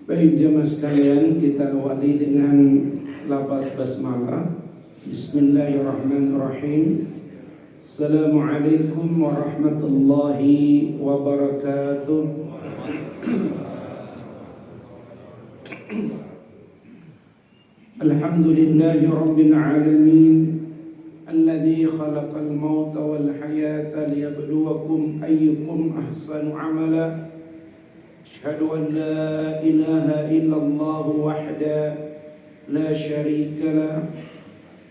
Baik jemaah sekalian, kita awali dengan lafaz basmalah. Bismillahirrahmanirrahim. Assalamualaikum warahmatullahi wabarakatuh. Alhamdulillahi rabbil alamin, alladzi khalaqal mauta wal hayata liyabluwakum ayyukum ahsanu amala. أشهد أن لا إله إلا الله وحده لا شريك له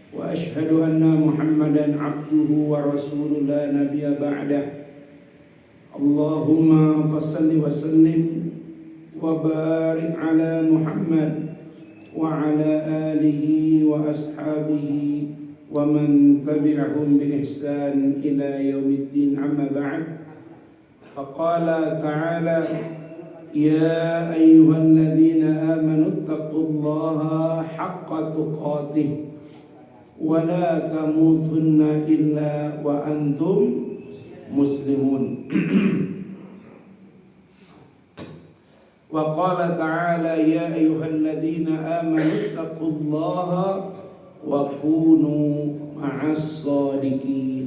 وأشهد أن محمدا عبده ورسوله لا نبي بعده اللهم فصل وسلم وبارك على محمد وعلى آله وأصحابه ومن تبعهم بإحسان إلى يوم الدين أما بعد فقال تعالى يا أيها الذين آمنوا اتقوا الله حق تقاته ولا تموتن إلا وأنتم مسلمون وقال تعالى يا أيها الذين آمنوا اتقوا الله وكونوا مع الصادقين.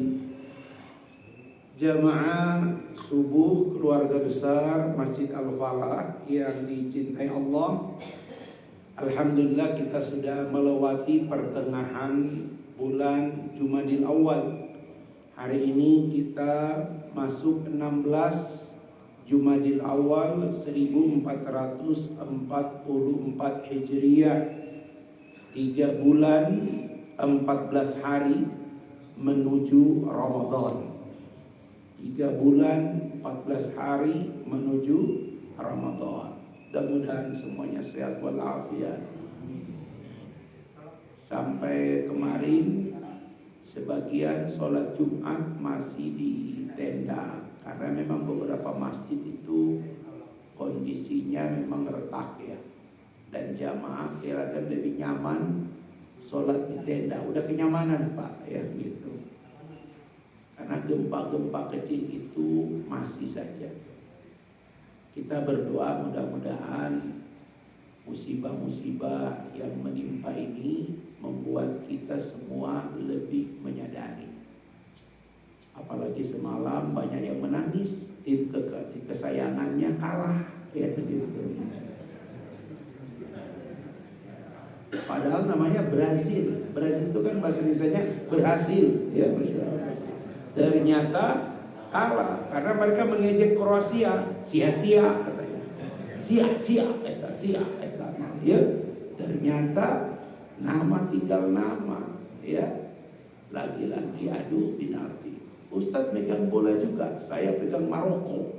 Jamaah subuh keluarga besar Masjid Al-Falah yang dicintai Allah, alhamdulillah kita sudah melewati pertengahan bulan Jumadil Awal. Hari ini kita masuk 16 Jumadil Awal 1444 Hijriah, 3 bulan 14 hari menuju Ramadan. 3 bulan 14 hari menuju Ramadan. Mudah-mudahan semuanya sehat walafiat. Sampai kemarin sebagian sholat Jumat masih di tenda, karena memang beberapa masjid itu kondisinya memang retak ya. Dan jamaah kira-kira lebih nyaman sholat di tenda. Udah kenyamanan Pak ya gitu. Karena gempa-gempa kecil itu masih saja. Kita berdoa mudah-mudahan musibah-musibah yang menimpa ini membuat kita semua lebih menyadari. Apalagi semalam banyak yang menangis, tim kesayangannya kalah ya begitu. Padahal namanya Brazil. Brazil itu kan bahasa Indonesianya berhasil ya. Ternyata kalah karena mereka mengejek Kroasia, sia-sia katanya. Sia-sia ya. Ternyata nama tinggal nama ya. Lagi-lagi adu penalti. Ustadz megang bola juga, saya pegang Maroko.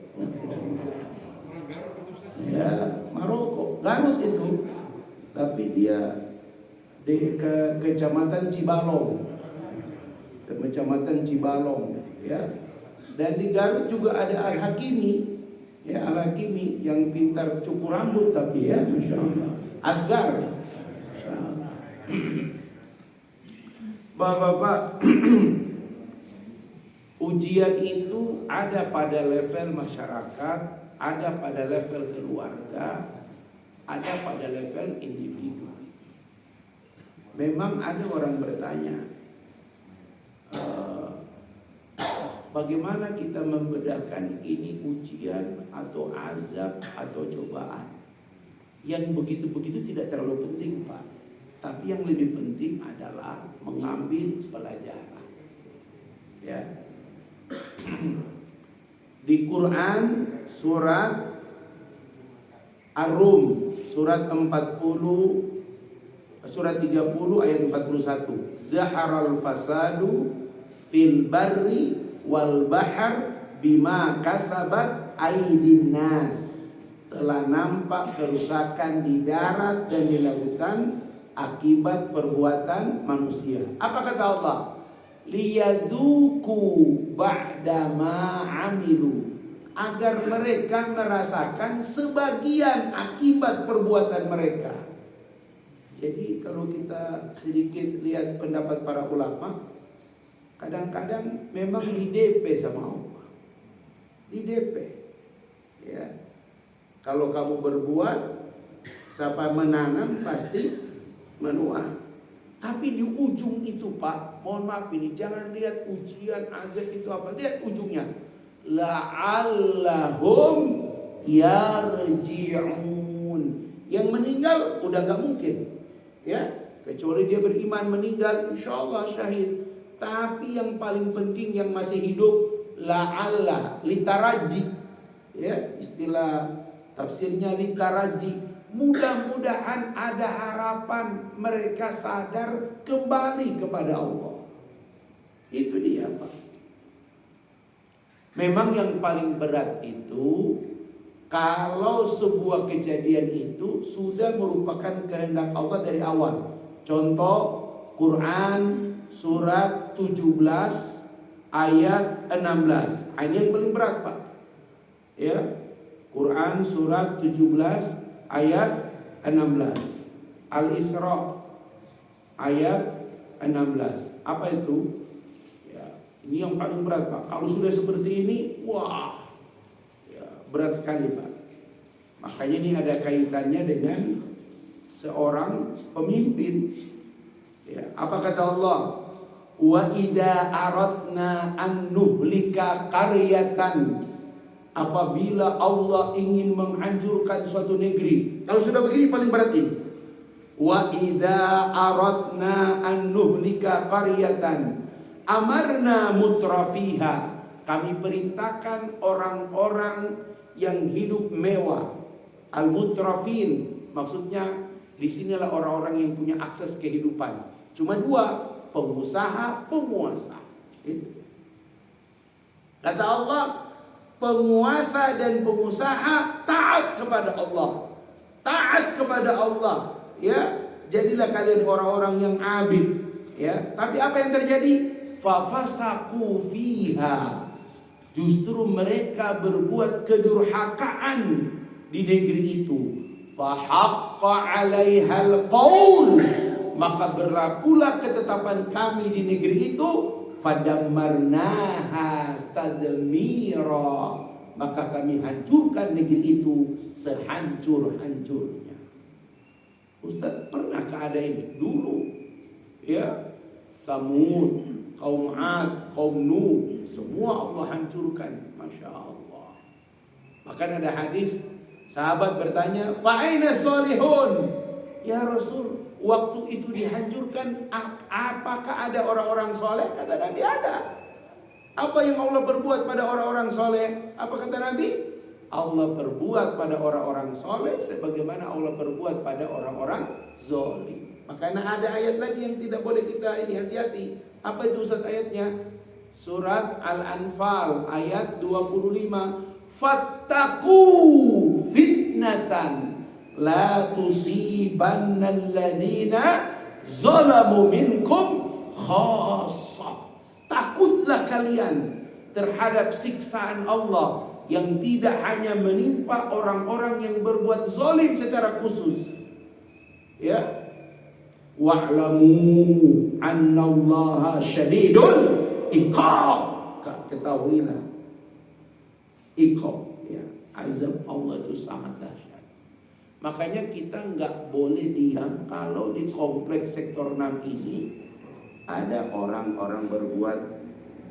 Ya, Maroko, Garut itu. Tapi dia di kecamatan Cibalong. Kecamatan Cibalong ya. Dan di Garut juga ada Al-Hakimi ya, Al-Hakimi yang pintar cukur rambut tapi ya Masya Allah. Asgar Masya Allah. Bapak-bapak, ujian itu ada pada level masyarakat, ada pada level keluarga, ada pada level individu. Memang ada orang bertanya, bagaimana kita membedakan ini ujian atau azab atau cobaan? Yang begitu-begitu tidak terlalu penting Pak. Tapi yang lebih penting adalah mengambil pelajaran. Ya. Di Quran surat Ar-Rum surat 30 ayat 41. Zaharal fasadu fil barri wal bahar bima kasabat aydin nas. Telah nampak kerusakan di darat dan di lautan akibat perbuatan manusia. Apa kata Allah? Liyadzuku ba'da ma amilu, agar mereka merasakan sebagian akibat perbuatan mereka. Jadi kalau kita sedikit lihat pendapat para ulama, kadang-kadang memang di DP sama Allah. Di DP. Ya. Kalau kamu berbuat Siapa menanam pasti menuai. Tapi di ujung itu Pak, mohon maaf ini, jangan lihat ujian azab itu apa, lihat ujungnya. La'allahum yarji'un. Yang meninggal udah gak mungkin, ya, kecuali dia beriman meninggal, insya Allah syahid. Tapi yang paling penting yang masih hidup, la'alla, litaraji, ya, istilah tafsirnya litaraji. Mudah-mudahan ada harapan mereka sadar kembali kepada Allah. Itu dia Pak. Memang yang paling berat itu kalau sebuah kejadian itu sudah merupakan kehendak Allah dari awal. Contoh Quran surat 17 ayat 16. Ini yang paling berat Pak. Ya. Quran surat 17 ayat 16. Al-Isra ayat 16. Apa itu? Ya, ini yang paling berat Pak. Kalau sudah seperti ini, wah, ya, berat sekali Pak. Makanya ini ada kaitannya dengan seorang pemimpin. Ya, apa kata Allah? Wa idza aradna an nuhlika qaryatan. Apabila Allah ingin menghancurkan suatu negeri, kalau sudah begini paling berat ini. Wa idza aradna an nuhlika qaryatan amarna mutrafiha. Kami perintahkan orang-orang yang hidup mewah. Al-mutrafin maksudnya disinilah orang-orang yang punya akses kehidupan. Cuma dua, pengusaha, penguasa. Kata Allah, penguasa dan pengusaha taat kepada Allah. Taat kepada Allah, ya. Jadilah kalian orang-orang yang abid, ya. Tapi apa yang terjadi? Fafasaku fiha. Justru mereka berbuat kedurhakaan di negeri itu. Fahaqqa 'alaihal qaul. Maka berlakulah ketetapan kami di negeri itu. Fadammarnaha tadmira. Maka kami hancurkan negeri itu sehancur-hancurnya. Ustaz, pernahkah ada ini? Dulu, ya, Samud, kaum Ad, kaum Nuh, semua Allah hancurkan. Masya Allah. Bahkan ada hadis, sahabat bertanya, fa'aina solihun? Ya Rasul, waktu itu dihancurkan, apakah ada orang-orang soleh? Kata Nabi, ada. Apa yang Allah perbuat pada orang-orang soleh? Apa kata Nabi? Allah perbuat pada orang-orang soleh sebagaimana Allah perbuat pada orang-orang zalim. Makanya ada ayat lagi yang tidak boleh kita ini, hati-hati. Apa itu Ustaz ayatnya? Surat Al-Anfal ayat 25. Fattaqu fitnatan la tusibannal ladzina zalamu minkum khassah. Takutlah kalian terhadap siksaan Allah yang tidak hanya menimpa orang-orang yang berbuat zalim secara khusus. Ya. Wa'lamu annallaha syadidul iqab. Ketahuilah, iqab, ya, azab Allah itu sangat dahsyat. Makanya kita nggak boleh diam kalau di kompleks sektor 6 ini ada orang-orang berbuat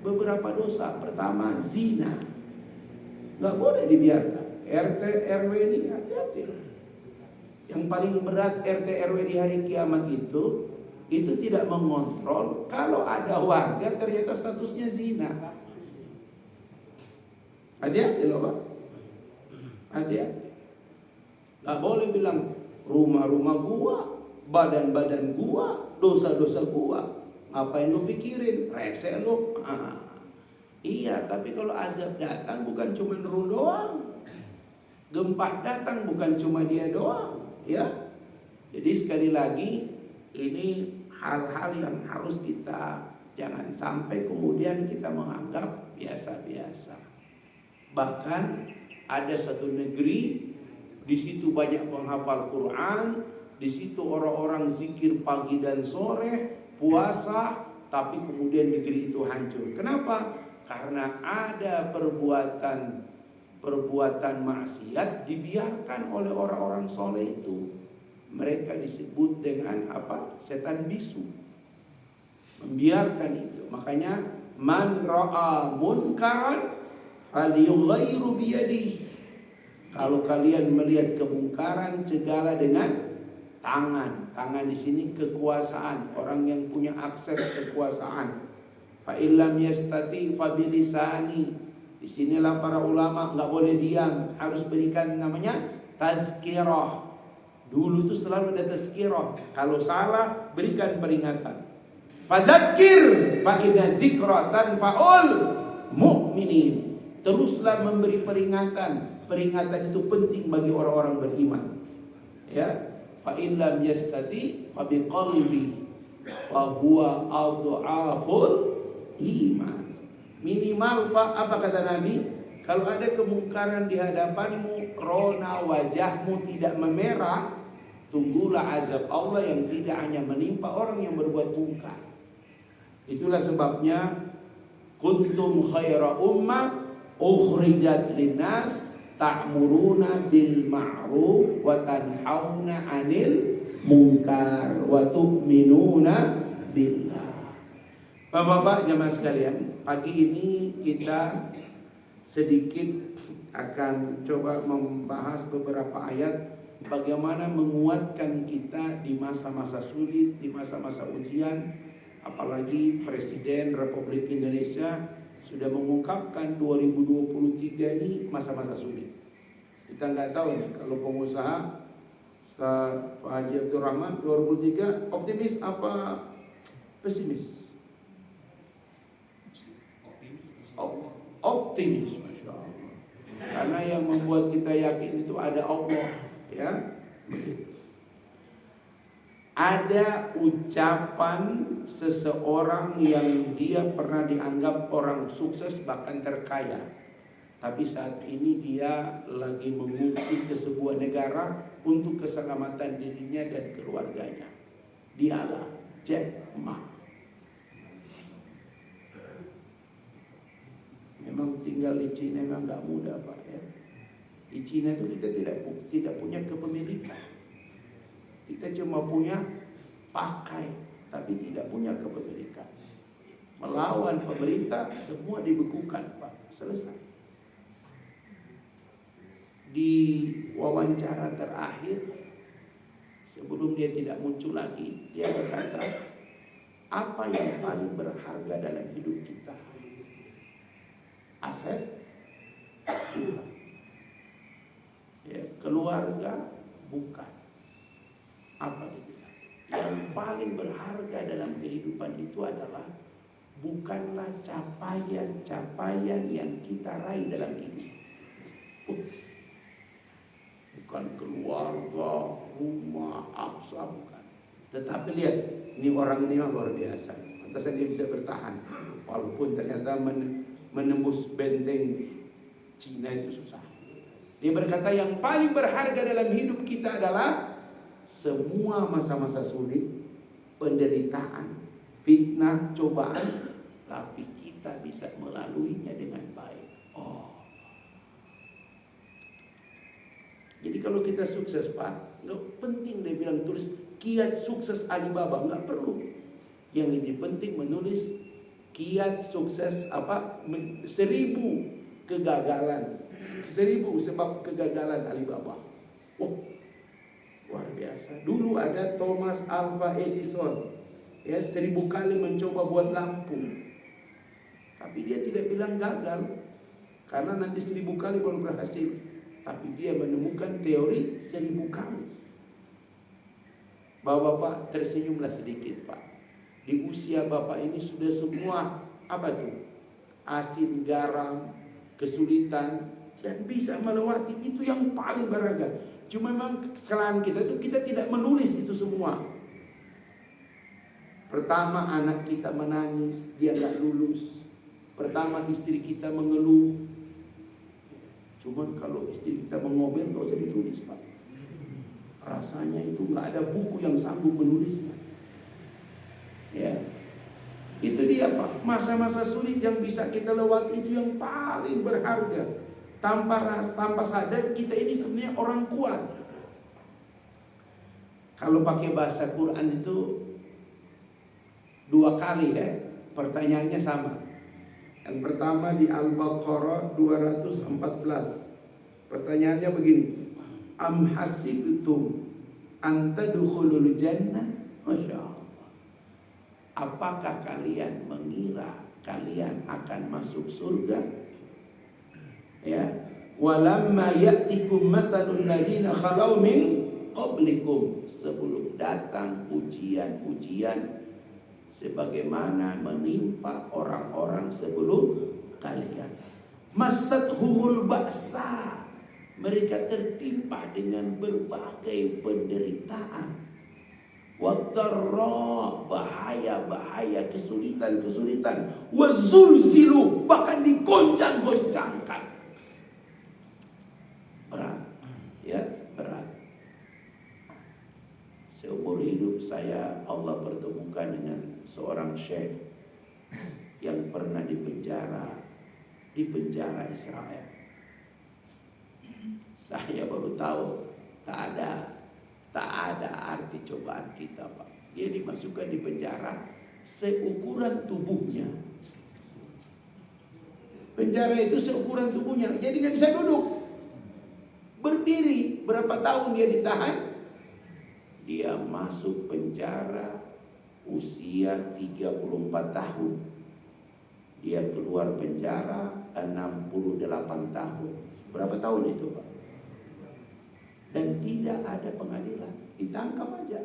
beberapa dosa. Pertama, zina. Nggak boleh dibiarkan. RT RW ini hati-hati. Yang paling berat RT RW di hari kiamat itu tidak mengontrol kalau ada warga ternyata statusnya zina. Hati-hati loh Pak. Hati-hati. Nggak boleh bilang rumah-rumah gua, badan-badan gua, dosa-dosa gua. Ngapain lu pikirin? Rese lu. Iya, tapi kalau azab datang bukan cuma lu doang. Gempa datang bukan cuma dia doang, ya. Jadi sekali lagi ini hal-hal yang harus kita jangan sampai kemudian kita menganggap biasa-biasa. Bahkan ada satu negeri di situ banyak penghafal Quran, di situ orang-orang zikir pagi dan sore, puasa, tapi kemudian negeri itu hancur. Kenapa? Karena ada perbuatan maksiat dibiarkan oleh orang-orang soleh itu. mereka disebut dengan apa? Setan bisu. Membiarkan itu. Makanya man ra'a munkaran falyughayyirhu biyadihi. Kalau kalian melihat kemungkaran, cegahlah dengan tangan. Tangan di sini kekuasaan, orang yang punya akses kekuasaan. Fa illam yastati fa bilisani. Disinilah para ulama nggak boleh diam, harus berikan namanya tazkirah. Dulu itu selalu ada tazkirah. Kalau salah berikan peringatan. Fadzakir fa inna dzikra tanfa'ul mu'minin. Teruslah memberi peringatan. Peringatan itu penting bagi orang-orang beriman. Ya, fa in lam yastati fa biqalbi fa huwa adhaful iman. Minimal Pak, apa kata Nabi? Kalau ada kemungkaran di hadapanmu, rona wajahmu tidak memerah, tunggulah azab Allah yang tidak hanya menimpa orang yang berbuat mungkar. Itulah sebabnya kuntum khaira ummah ukhrijat linnas ta'muruna bil ma'ruf wa tanhauna 'anil munkar wa tu'minuna billah. Bapak-bapak jemaah sekalian, pagi ini kita sedikit akan coba membahas beberapa ayat bagaimana menguatkan kita di masa-masa sulit, di masa-masa ujian. Apalagi Presiden Republik Indonesia sudah mengungkapkan 2023 ini masa-masa sulit. Kita nggak tahu nih, kalau pengusaha Pak Haji Abdul Rahman 2023 optimis apa pesimis? Optimis, Masya Allah. Karena yang membuat kita yakin itu ada Allah, ya. Ada ucapan seseorang yang dia pernah dianggap orang sukses bahkan terkaya, tapi saat ini dia lagi mengungsi ke sebuah negara untuk keselamatan dirinya dan keluarganya. Dialah Jack Ma. Memang tinggal di Cina memang gak mudah Pak ya. Di Cina itu kita tidak punya kepemilikan. Kita cuma punya pakai, tapi tidak punya kepemilikan. Melawan pemerintah semua dibekukan Pak. Selesai. Di wawancara terakhir sebelum dia tidak muncul lagi, dia berkata, apa yang paling berharga dalam hidup kita? Aset? Bukan. Ya, keluarga? Bukan. Apa dia bilang? Yang paling berharga dalam kehidupan itu adalah bukanlah capaian-capaian yang kita raih dalam hidup. Bukan keluarga, rumah, aksa, bukan. Tetapi lihat, ini orang ini luar biasa. Pantasan dia bisa bertahan, walaupun ternyata menembus benteng Cina itu susah. Dia berkata yang paling berharga dalam hidup kita adalah semua masa-masa sulit, penderitaan, fitnah, cobaan, tapi kita bisa melaluinya dengan baik. Oh. Jadi kalau kita sukses Pak, nggak penting dia bilang tulis kiat sukses Alibaba, nggak perlu. Yang lebih penting menulis kiat sukses 1000 kegagalan, 1000 sebab kegagalan Alibaba. Oh. Luar biasa. Dulu ada Thomas Alva Edison, ya 1000 kali mencoba buat lampu, tapi dia tidak bilang gagal, karena nanti 1000 kali baru berhasil. Tapi dia menemukan teori 1000 kali. Bapak-bapak tersenyumlah sedikit Pak. Di usia Bapak ini sudah semua apa itu? Asin, garam, kesulitan, dan bisa melewati itu yang paling berharga. Cuma memang kesalahan kita itu kita tidak menulis itu semua. Pertama anak kita menangis, dia gak lulus. Pertama istri kita mengeluh. Cuman kalau istri kita mengomel gak usah ditulis Pak. Rasanya itu gak ada buku yang sanggup menulisnya. Ya, itu dia Pak. Masa-masa sulit yang bisa kita lewati itu yang paling berharga. Tanpa sadar kita ini sebenarnya orang kuat. Kalau pakai bahasa Quran itu 2 kali ya. Pertanyaannya sama. Yang pertama di Al-Baqarah 214. Pertanyaannya begini. Am hasibtum an tadkhulul jannah? Masya Allah. Apakah kalian mengira kalian akan masuk surga? Ya. Walamma ya'tikum masalul ladina khalau min qablikum. Sebelum datang ujian-ujian sebagaimana menimpa orang-orang sebelum kalian. Masadhumul ba'sa. Mereka tertimpa dengan berbagai penderitaan. Wadharra, bahaya-bahaya, kesulitan-kesulitan. Wazulzilu, bahkan digoncang-goncangkan. Berat, ya, berat. Seumur hidup saya Allah pertemukan dengan seorang syekh yang pernah di penjara Israel. Saya baru tahu tak ada arti cobaan kita, Pak. Dia dimasukkan di penjara seukuran tubuhnya. Penjara itu seukuran tubuhnya, jadi nggak bisa duduk. Berdiri, berapa tahun dia ditahan? Dia masuk penjara usia 34 tahun. Dia keluar penjara 68 tahun. Berapa tahun itu, Pak? Dan tidak ada pengadilan, ditangkap aja,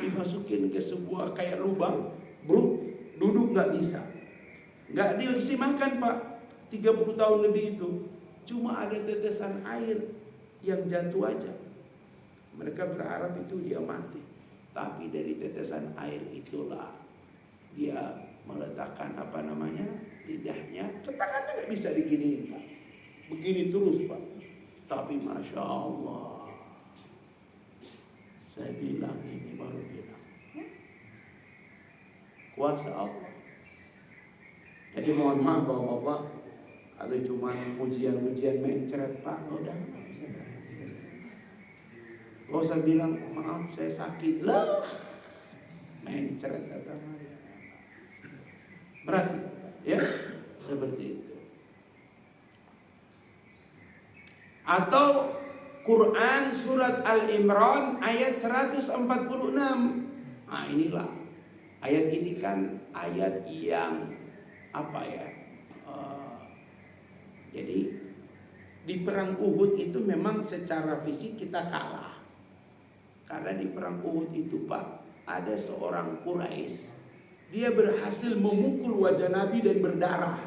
dimasukin ke sebuah kayak lubang, bro, duduk nggak bisa, nggak dikasih makan, Pak. 30 tahun lebih itu, cuma ada tetesan air yang jatuh aja. Mereka berharap itu dia mati, tapi dari tetesan air itulah dia meletakkan lidahnya, ke tangannya nggak bisa diginiin, Pak, begini terus, Pak. Tapi masya Allah. Saya bilang ini baru bilang kuasa Allah. Jadi mohon maaf Bapak, ada cuma ujian-ujian mencret, Pak, udah gak usah bilang maaf saya sakit lah, mencret kata berat ya, seperti itu. Atau Quran surat Al-Imran ayat 146. Nah inilah ayat ini kan ayat yang jadi di perang Uhud itu memang secara fisik kita kalah. Karena di perang Uhud itu, Pak, ada seorang Quraisy, dia berhasil memukul wajah Nabi dan berdarah.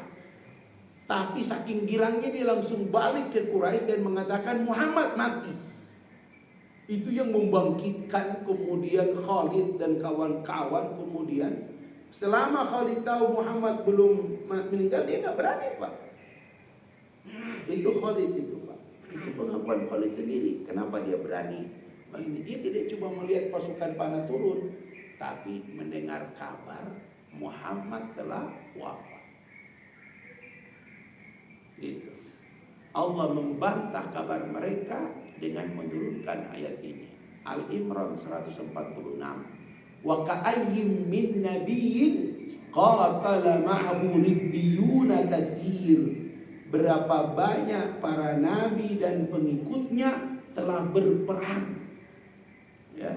Tapi saking girangnya dia langsung balik ke Quraisy dan mengatakan Muhammad mati. Itu yang membangkitkan kemudian Khalid dan kawan-kawan. Kemudian selama Khalid tahu Muhammad belum meninggal, dia nggak berani, Pak. Itu Khalid itu, Pak. Itu pengakuan Khalid sendiri. Kenapa dia berani? Dia tidak cuma melihat pasukan panah turun, tapi mendengar kabar Muhammad telah wafat. Gitu. Allah membantah kabar mereka dengan menurunkan ayat ini. Al-Imran 146. Wa ka'ayyim min nabiyyin qatala ma'ahu ribbiyuna katsir. Berapa banyak para nabi dan pengikutnya telah berperang. Ya.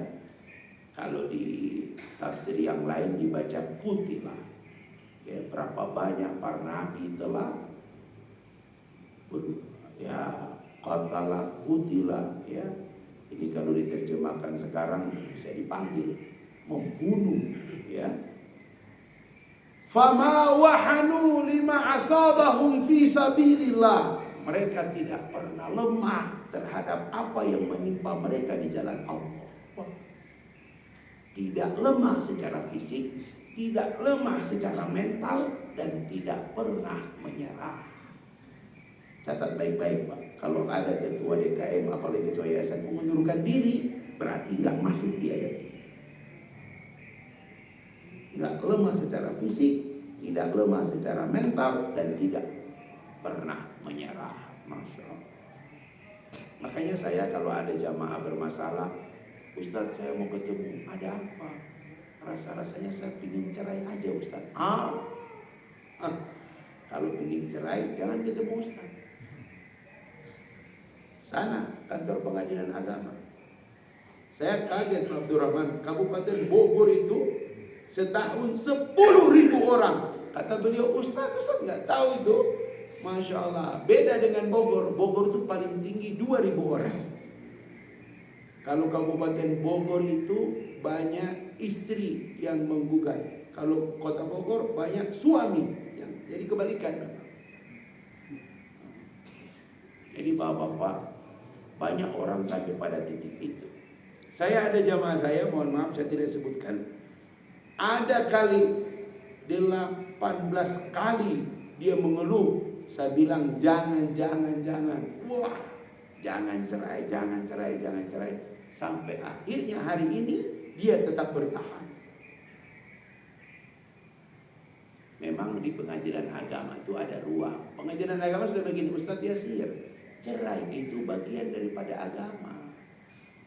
Kalau di tafsir yang lain dibaca kutilah. Ya, berapa banyak para nabi telah qatala, kutila, ya. Ini kalau diterjemahkan sekarang bisa dipanggil membunuh, ya. Fama wahanu lima asabahum fi sabilillah. Mereka tidak pernah lemah terhadap apa yang menimpa mereka di jalan Allah. Tidak lemah secara fisik, tidak lemah secara mental, dan tidak pernah menyerah. Catat baik-baik, Pak. Kalau ada ketua DKM, apalagi ketua yayasan mengundurkan diri, berarti nggak masuk di ayat ini. Nggak lemah secara fisik, tidak lemah secara mental, dan tidak pernah menyerah. Masya Allah. Makanya saya kalau ada jamaah bermasalah, Ustadz saya mau ketemu, ada apa? Rasa-rasanya saya ingin cerai aja Ustadz. Kalau ingin cerai jangan ketemu Ustadz. Sana kantor pengadilan agama. Saya kaget Pak Abdurrahman, Kabupaten Bogor itu setahun 10.000 orang. Kata beliau, Ustadz nggak tahu itu. Masya Allah, beda dengan Bogor. Bogor itu paling tinggi 2.000 orang. Kalau Kabupaten Bogor itu banyak istri yang menggugat. Kalau Kota Bogor banyak suami. Jadi kebalikan. Jadi bapak-bapak, banyak orang sampai pada titik itu. Saya ada jamaah saya, mohon maaf saya tidak sebutkan. Ada kali 18 kali dia mengeluh. Saya bilang jangan. Wah, jangan cerai. Sampai akhirnya hari ini dia tetap bertahan. Memang di pengadilan agama itu ada ruang. Pengadilan agama sudah begini, Ustadz Yasir, cerai itu bagian daripada agama.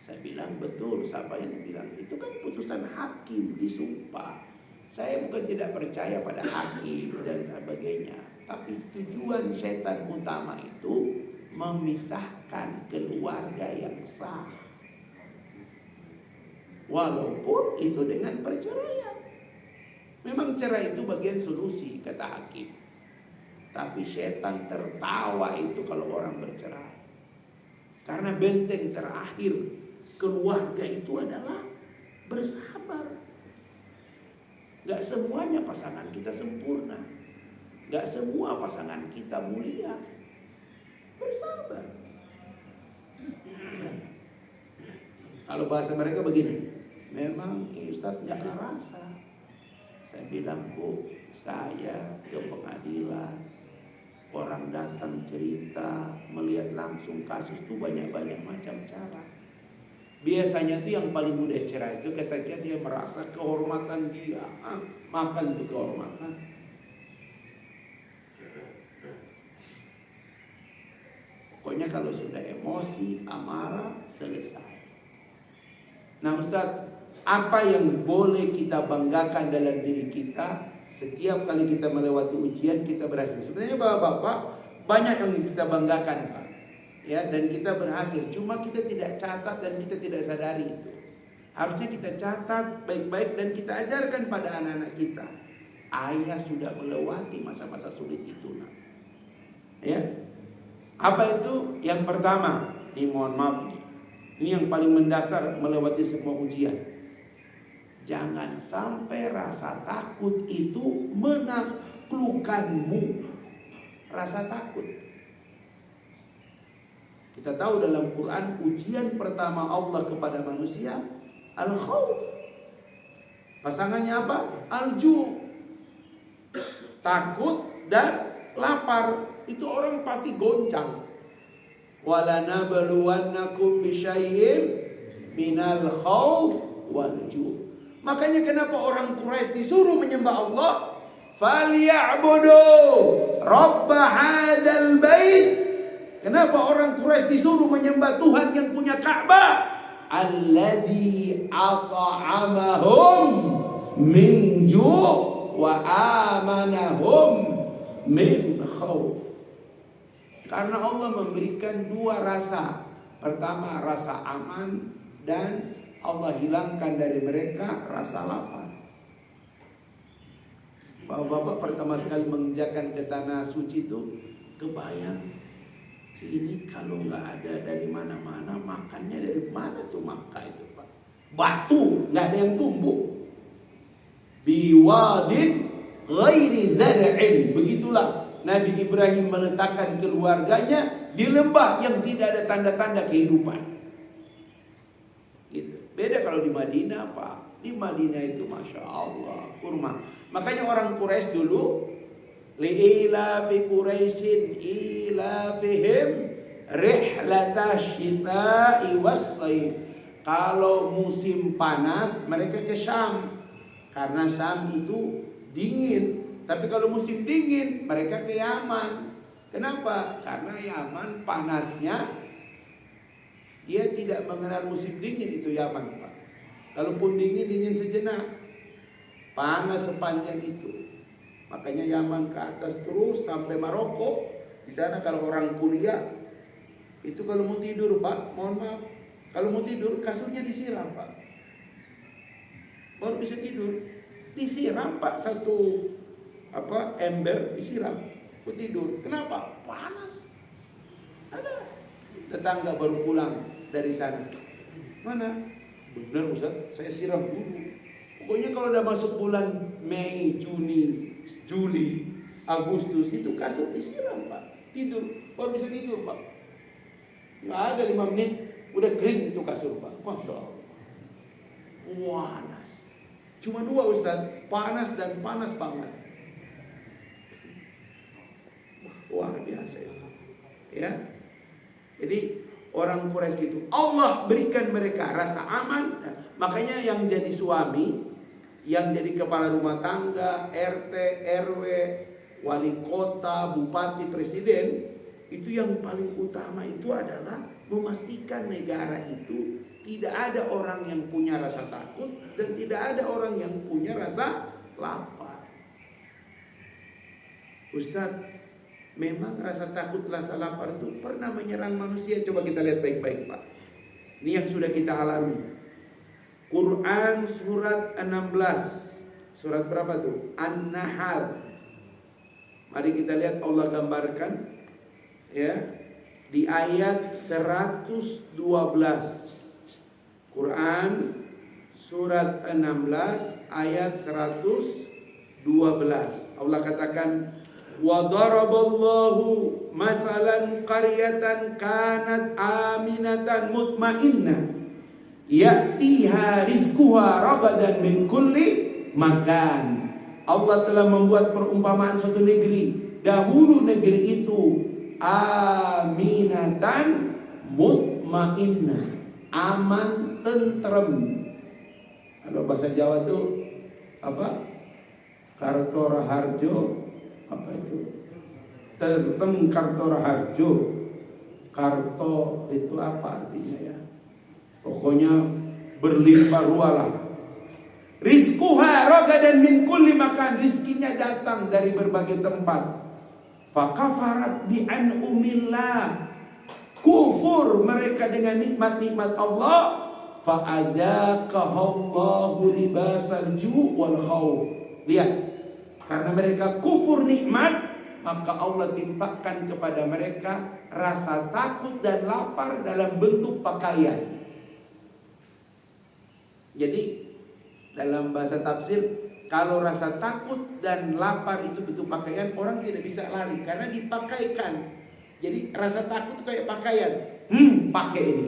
Saya bilang betul, siapa yang bilang itu kan putusan hakim disumpah. Saya bukan tidak percaya pada hakim dan sebagainya, tapi tujuan setan utama itu memisahkan keluarga yang sah. Walaupun itu dengan perceraian. Memang cerai itu bagian solusi kata hakim. Tapi setan tertawa itu kalau orang bercerai. Karena benteng terakhir keluarga itu adalah bersabar. Gak semuanya pasangan kita sempurna. Gak semua pasangan kita mulia. Bersabar. Kalau bahasa mereka begini, memang Ustadz gak ngerasa. Saya bilang, Bu, saya ke pengadilan, orang datang cerita, melihat langsung kasus itu banyak-banyak macam cara. Biasanya tuh yang paling mudah cerai itu ketika dia merasa kehormatan dia, makan tuh kehormatan. Pokoknya kalau sudah emosi, amarah, selesai. Nah Ustadz, apa yang boleh kita banggakan dalam diri kita setiap kali kita melewati ujian kita berhasil? Sebenarnya bapak-bapak banyak yang kita banggakan Pak, ya, dan kita berhasil. Cuma kita tidak catat dan kita tidak sadari itu. Harusnya kita catat baik-baik dan kita ajarkan pada anak-anak kita. Ayah sudah melewati masa-masa sulit itu, nak. Ya, apa itu? Yang pertama, mohon maaf, ini yang paling mendasar melewati semua ujian. Jangan sampai rasa takut itu menaklukkanmu. Rasa takut. Kita tahu dalam Quran ujian pertama Allah kepada manusia al-khawf. Pasangannya apa? Al-ju. Takut dan lapar. Itu orang pasti goncang. Walanabluwannakum bisyai'in minal khawf wal ju'. Makanya kenapa orang Quraisy disuruh menyembah Allah? Falyabudu rabb hadzal bait. Kenapa orang Quraisy disuruh menyembah Tuhan yang punya Ka'bah? Alladzi at'amahum min ju' wa amanahum min khauf. Karena Allah memberikan dua rasa. Pertama rasa aman dan Allah hilangkan dari mereka rasa lapar. Bapak-bapak pertama sekali menginjakan ke tanah suci itu kebayang, ini kalau nggak ada dari mana-mana, makannya dari mana tuh Makkah itu Pak? Batu, nggak ada yang tumbuh. Biwadin ghairi zar'in. Begitulah Nabi Ibrahim meletakkan keluarganya di lembah yang tidak ada tanda-tanda kehidupan. Gitu. Beda kalau di Madinah Pak. Di Madinah itu Masya Allah kurma. Makanya orang Quraisy dulu li'ila fi Quraisyin ilafihim rihlatash syita'i was-shayf. Kalau musim panas mereka ke Syam. Karena Syam itu dingin. Tapi kalau musim dingin mereka ke Yaman. Kenapa? Karena Yaman panasnya Dia tidak mengenal musim dingin itu Yaman, Pak. Kalaupun dingin sejenak, panas sepanjang itu. Makanya Yaman ke atas terus sampai Maroko. Di sana kalau orang kuliah itu kalau mau tidur, Pak, mohon maaf, kalau mau tidur kasurnya disiram, Pak. Baru bisa tidur. Disiram, Pak, satu ember disiram. Mau tidur. Kenapa? Panas. Ada tetangga baru pulang dari sana. Mana? Benar Ustaz, saya siram dulu. Pokoknya kalau udah masuk bulan Mei, Juni, Juli, Agustus itu kasur disiram, Pak. Tidur, baru bisa tidur, Pak. Nggak ada 5 menit udah kering itu kasur, Pak. Masya Allah. Panas. Cuma 2 Ustaz, panas dan panas banget. Luar biasa itu. Ya. Jadi orang Quraisy gitu, Allah berikan mereka rasa aman. Makanya yang jadi suami, yang jadi kepala rumah tangga, RT, RW, wali kota, bupati, presiden, itu yang paling utama itu adalah memastikan negara itu tidak ada orang yang punya rasa takut dan tidak ada orang yang punya rasa lapar. Ustadz, memang rasa takut, rasa lapar itu pernah menyerang manusia. Coba kita lihat baik-baik, Pak. Ini yang sudah kita alami. Quran surat 16. Surat berapa tuh? An-Nahl. Mari kita lihat Allah gambarkan. Ya. Di ayat 112. Quran surat 16 ayat 112. Allah katakan, wa daraballahu masalan qaryatan kanat aminatan mutmainnah ya'tiha rizquha ragadan min kulli makan. Allah telah membuat perumpamaan suatu negeri. Dahulu negeri itu aminatan mutmainnah, aman, tentrem. Kalau bahasa Jawa itu apa? Kartora harjo, apa itu? Tertem Kartora harjo. Karto itu apa artinya ya? Pokoknya berlimpah rualah. Rizquha ragadan min kulli makan, rizkinya datang dari berbagai tempat. Fakafarat bi an'umillah, kufur mereka dengan nikmat-nikmat Allah. Fa'adzaqahallahu libasal ju' wal khauf. Lihat, karena mereka kufur nikmat, maka Allah timpakan kepada mereka rasa takut dan lapar dalam bentuk pakaian. Jadi dalam bahasa tafsir, kalau rasa takut dan lapar itu bentuk pakaian, orang tidak bisa lari karena dipakaikan. Jadi rasa takut kayak pakaian. Pakai ini.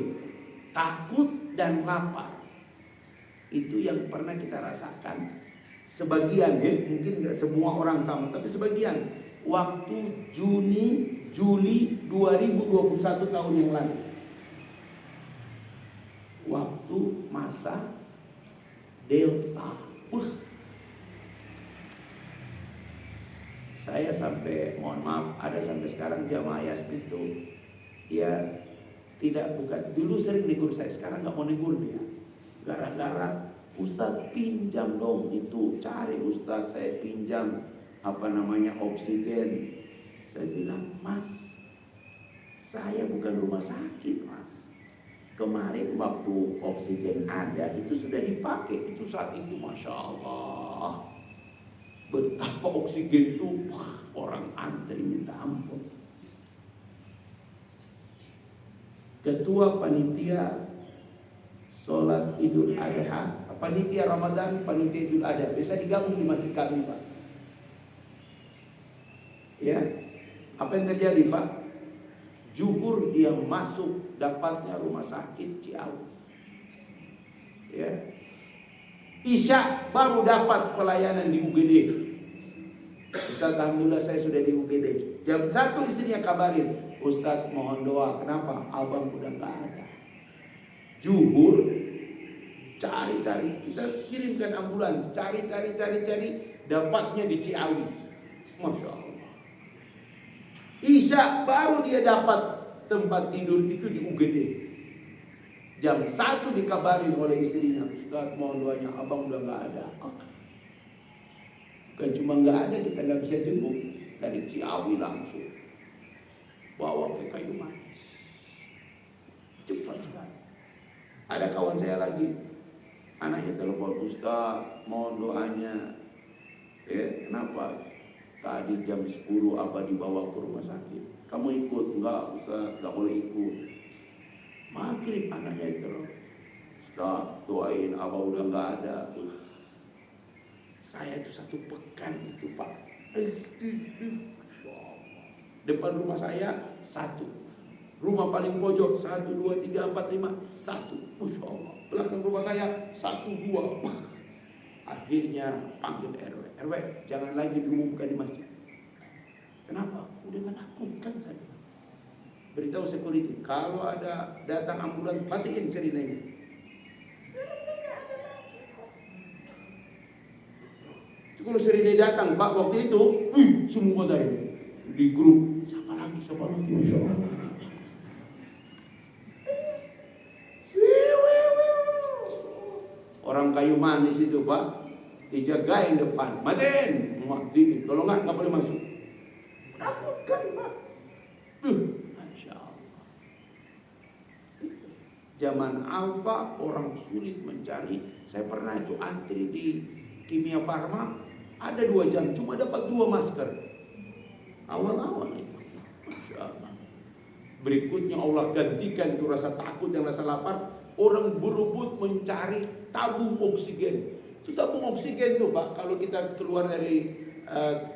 Takut dan lapar. Itu yang pernah kita rasakan. Sebagian ya, mungkin nggak semua orang sama, tapi sebagian. Waktu Juli 2021 tahun yang lalu. Waktu masa Delta. Saya sampai, mohon maaf, ada sampai sekarang jamaah Yasmin itu dia tidak, bukan dulu sering negur saya, sekarang nggak mau negur dia. Gara-gara Ustadz pinjam dong itu, cari Ustadz, saya pinjam oksigen. Saya bilang, Mas, saya bukan rumah sakit, Mas. Kemarin waktu oksigen ada itu sudah dipakai. Itu saat itu Masya Allah, betapa oksigen itu orang antri minta ampun. Ketua panitia sholat Idul Adha, panitia Ramadan, panitia Idul Adha, bisa digabung di masjid kami, Pak. Ya, apa yang terjadi, Pak? Zuhur dia masuk, dapatnya rumah sakit Ciawi. Ya. Isya baru dapat pelayanan di UGD. Ustaz, alhamdulillah saya sudah di UGD. Jam 1 istrinya kabarin, Ustaz mohon doa. Kenapa? Abang udah gak ada. Zuhur cari-cari, kita kirimkan ambulans, cari, dapatnya di Ciawi. Masya Allah. Isya baru dia dapat tempat tidur itu di UGD. Jam 1 dikabarin oleh istrinya, Ustaz mohon doanya, abang udah gak ada. Bukan cuma gak ada, kita gak bisa jenguk. Dari Ciawi langsung bawa ke Kayu Manis. Cepat sekali. Ada kawan saya lagi, anaknya telepon, Ustaz mohon doanya. Kenapa? Tadi jam 10 abah dibawa ke rumah sakit. Kamu ikut? Enggak Ustaz, gak boleh ikut. Maghrib anaknya itu, Ustaz doain abah udah gak ada. Saya itu 1 pekan itu Pak, depan rumah saya 1, rumah paling pojok 1, 2, 3, 4, 5, 1, Masya Allah. Belakang rumah saya 1, 2. Akhirnya panggil RW, jangan lagi diumumkan di masjid. Kenapa? Udah menakutkan saya. Beritahu security, kalau ada datang ambulan, matiin sirinenya. Itu kalau sirine datang, Pak, waktu itu, semua dari di grup, siapa lagi, Masya Allah. Orang Kayu Manis itu Pak, dijagain depan, matiin, kalau nggak boleh masuk. Menakutkan Pak. Masya Allah. Zaman Alfa orang sulit mencari. Saya pernah itu antri di Kimia Farma, ada 2 jam, cuma dapat 2 masker. Awal-awal itu. Masya Allah. Berikutnya Allah gantikan itu rasa takut dan rasa lapar. Orang berebut mencari tabung oksigen. Itu tabung oksigen tuh Pak, kalau kita keluar dari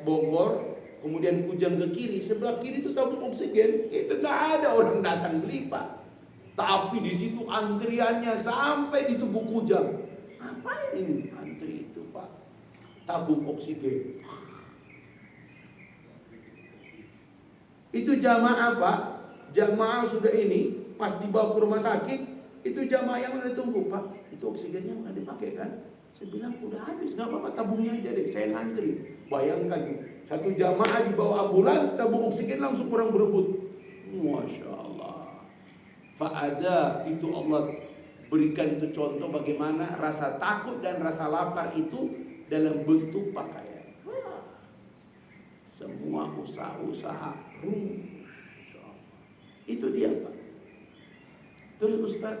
Bogor, kemudian Kujang ke kiri, sebelah kiri itu tabung oksigen. Itu nggak ada orang datang beli Pak. Tapi di situ antriannya sampai di Tugu Kujang. Ngapain ini antri itu Pak? Tabung oksigen. Itu jamaah Pak, jamaah sudah ini pas dibawa ke rumah sakit, itu jamaah yang udah tunggu Pak. Itu oksigennya nggak dipakai kan? Saya bilang udah habis, nggak apa-apa tabungnya aja deh, saya ngantri. Bayangkan tuh, 1 jamaah dibawa ambulans, tabung oksigen langsung orang berebut. Masya Allah. Fa'ada itu Allah berikan itu contoh bagaimana rasa takut dan rasa lapar itu dalam bentuk pakaian. Semua usaha-usaha itu dia Pak. Terus Ustaz,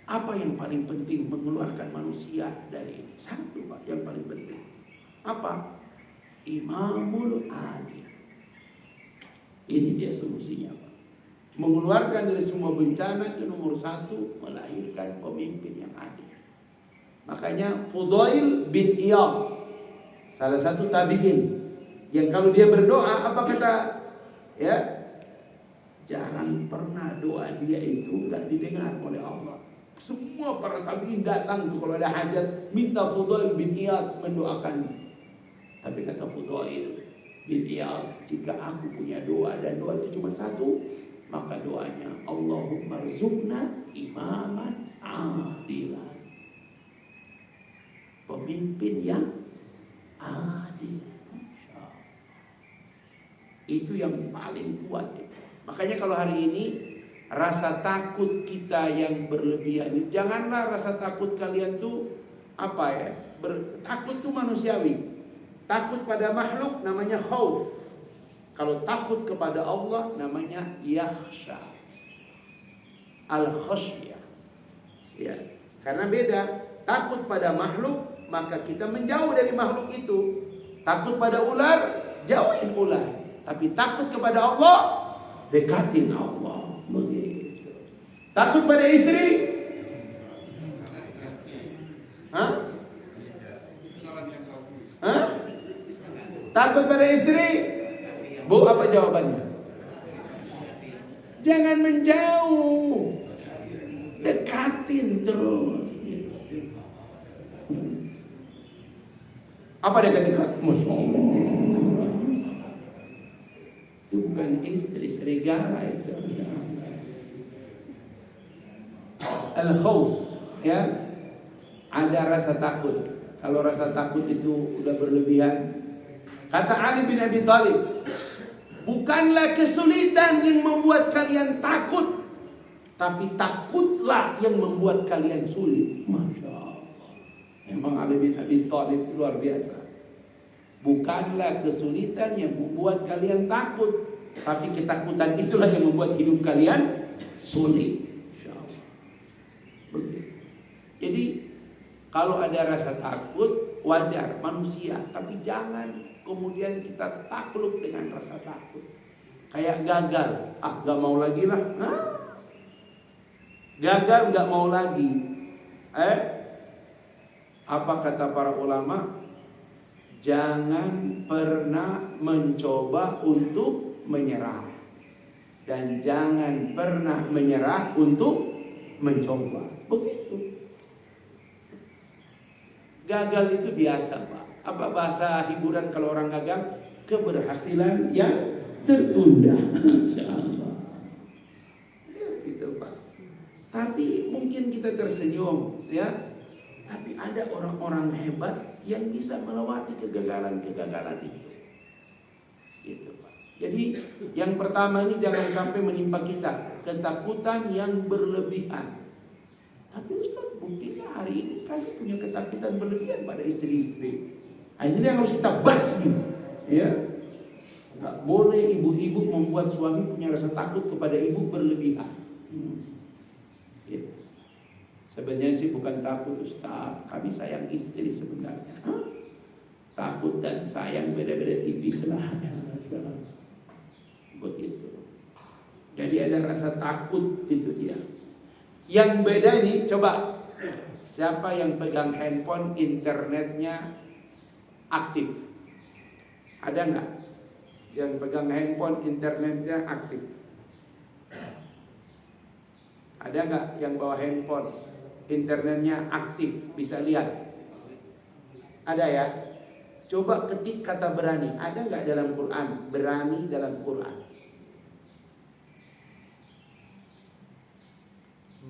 apa yang paling penting mengeluarkan manusia dari ini? 1 Pak, yang paling penting. Apa? Imamul adil. Ini dia solusinya Pak. Mengeluarkan dari semua bencana itu nomor 1, melahirkan pemimpin yang adil. Makanya Fudail bin Iyad, salah satu tabi'in, yang kalau dia berdoa apa kata? Ya, jarang pernah doa dia itu gak didengar oleh Allah. Semua para tabi'in datang tuh kalau ada hajat, minta Fudail bin Iyad mendoakan. Tapi kata Fudail bin Iyad, jika aku punya doa dan doa itu cuma 1, maka doanya Allahumma rzuqna imaman adilan. Pemimpin yang adil. Itu yang paling kuat. Makanya kalau hari ini rasa takut kita yang berlebihan, janganlah rasa takut kalian tuh apa ya? Takut tuh manusiawi. Takut pada makhluk namanya khauf. Kalau takut kepada Allah namanya yakhsha. Al-khasyah. Ya, karena beda. Takut pada makhluk maka kita menjauh dari makhluk itu. Takut pada ular, jauhin ular. Tapi takut kepada Allah, dekatin Allah. Begitu. Takut pada istri? Hah? Hah? Takut pada istri? Bu, apa jawabannya? Jangan menjauh, dekatin terus. Apa dekat-dekat? Masya Allah. Itu bukan istri, serigala itu. Al-khawf, ya, ada rasa takut. Kalau rasa takut itu udah berlebihan, kata Ali bin Abi Thalib, bukanlah kesulitan yang membuat kalian takut, tapi takutlah yang membuat kalian sulit. Masya Allah. Memang Ali bin Abi Thalib itu luar biasa. Bukanlah kesulitan yang membuat kalian takut, tapi ketakutan itulah yang membuat hidup kalian sulit. Masya Allah. Begitu. Jadi kalau ada rasa takut wajar, manusia, tapi jangan kemudian kita takluk dengan rasa takut. Kayak gagal, gak mau lagi lah. Gagal gak mau lagi. Apa kata para ulama? Jangan pernah mencoba untuk menyerah, dan jangan pernah menyerah untuk mencoba. Begitu. Gagal itu biasa, Pak. Apa bahasa hiburan kalau orang gagal? Keberhasilan yang tertunda. Masya Allah. Ya, gitu, Pak. Tapi mungkin kita tersenyum, ya. Tapi ada orang-orang hebat yang bisa melewati kegagalan-kegagalan itu. Gitu, Pak. Jadi yang pertama ini jangan sampai menimpa kita ketakutan yang berlebihan. Tapi Ustaz, buktinya hari ini kami punya ketakutan berlebihan pada istri-istri. Ini yang harus kita basmi, ya. Nggak boleh ibu-ibu membuat suami punya rasa takut kepada ibu berlebihan. Gitu. Sebenarnya sih bukan takut Ustaz, kami sayang istri sebenarnya. Takut dan sayang beda-beda tipis lah. Begitu. Jadi ada rasa takut itu dia. Yang beda ini, coba siapa yang pegang handphone internetnya aktif? Ada nggak yang pegang handphone internetnya aktif? Ada nggak yang bawa handphone internetnya aktif, bisa lihat? Ada ya? Coba ketik kata berani. Ada nggak dalam Quran? Berani dalam Quran.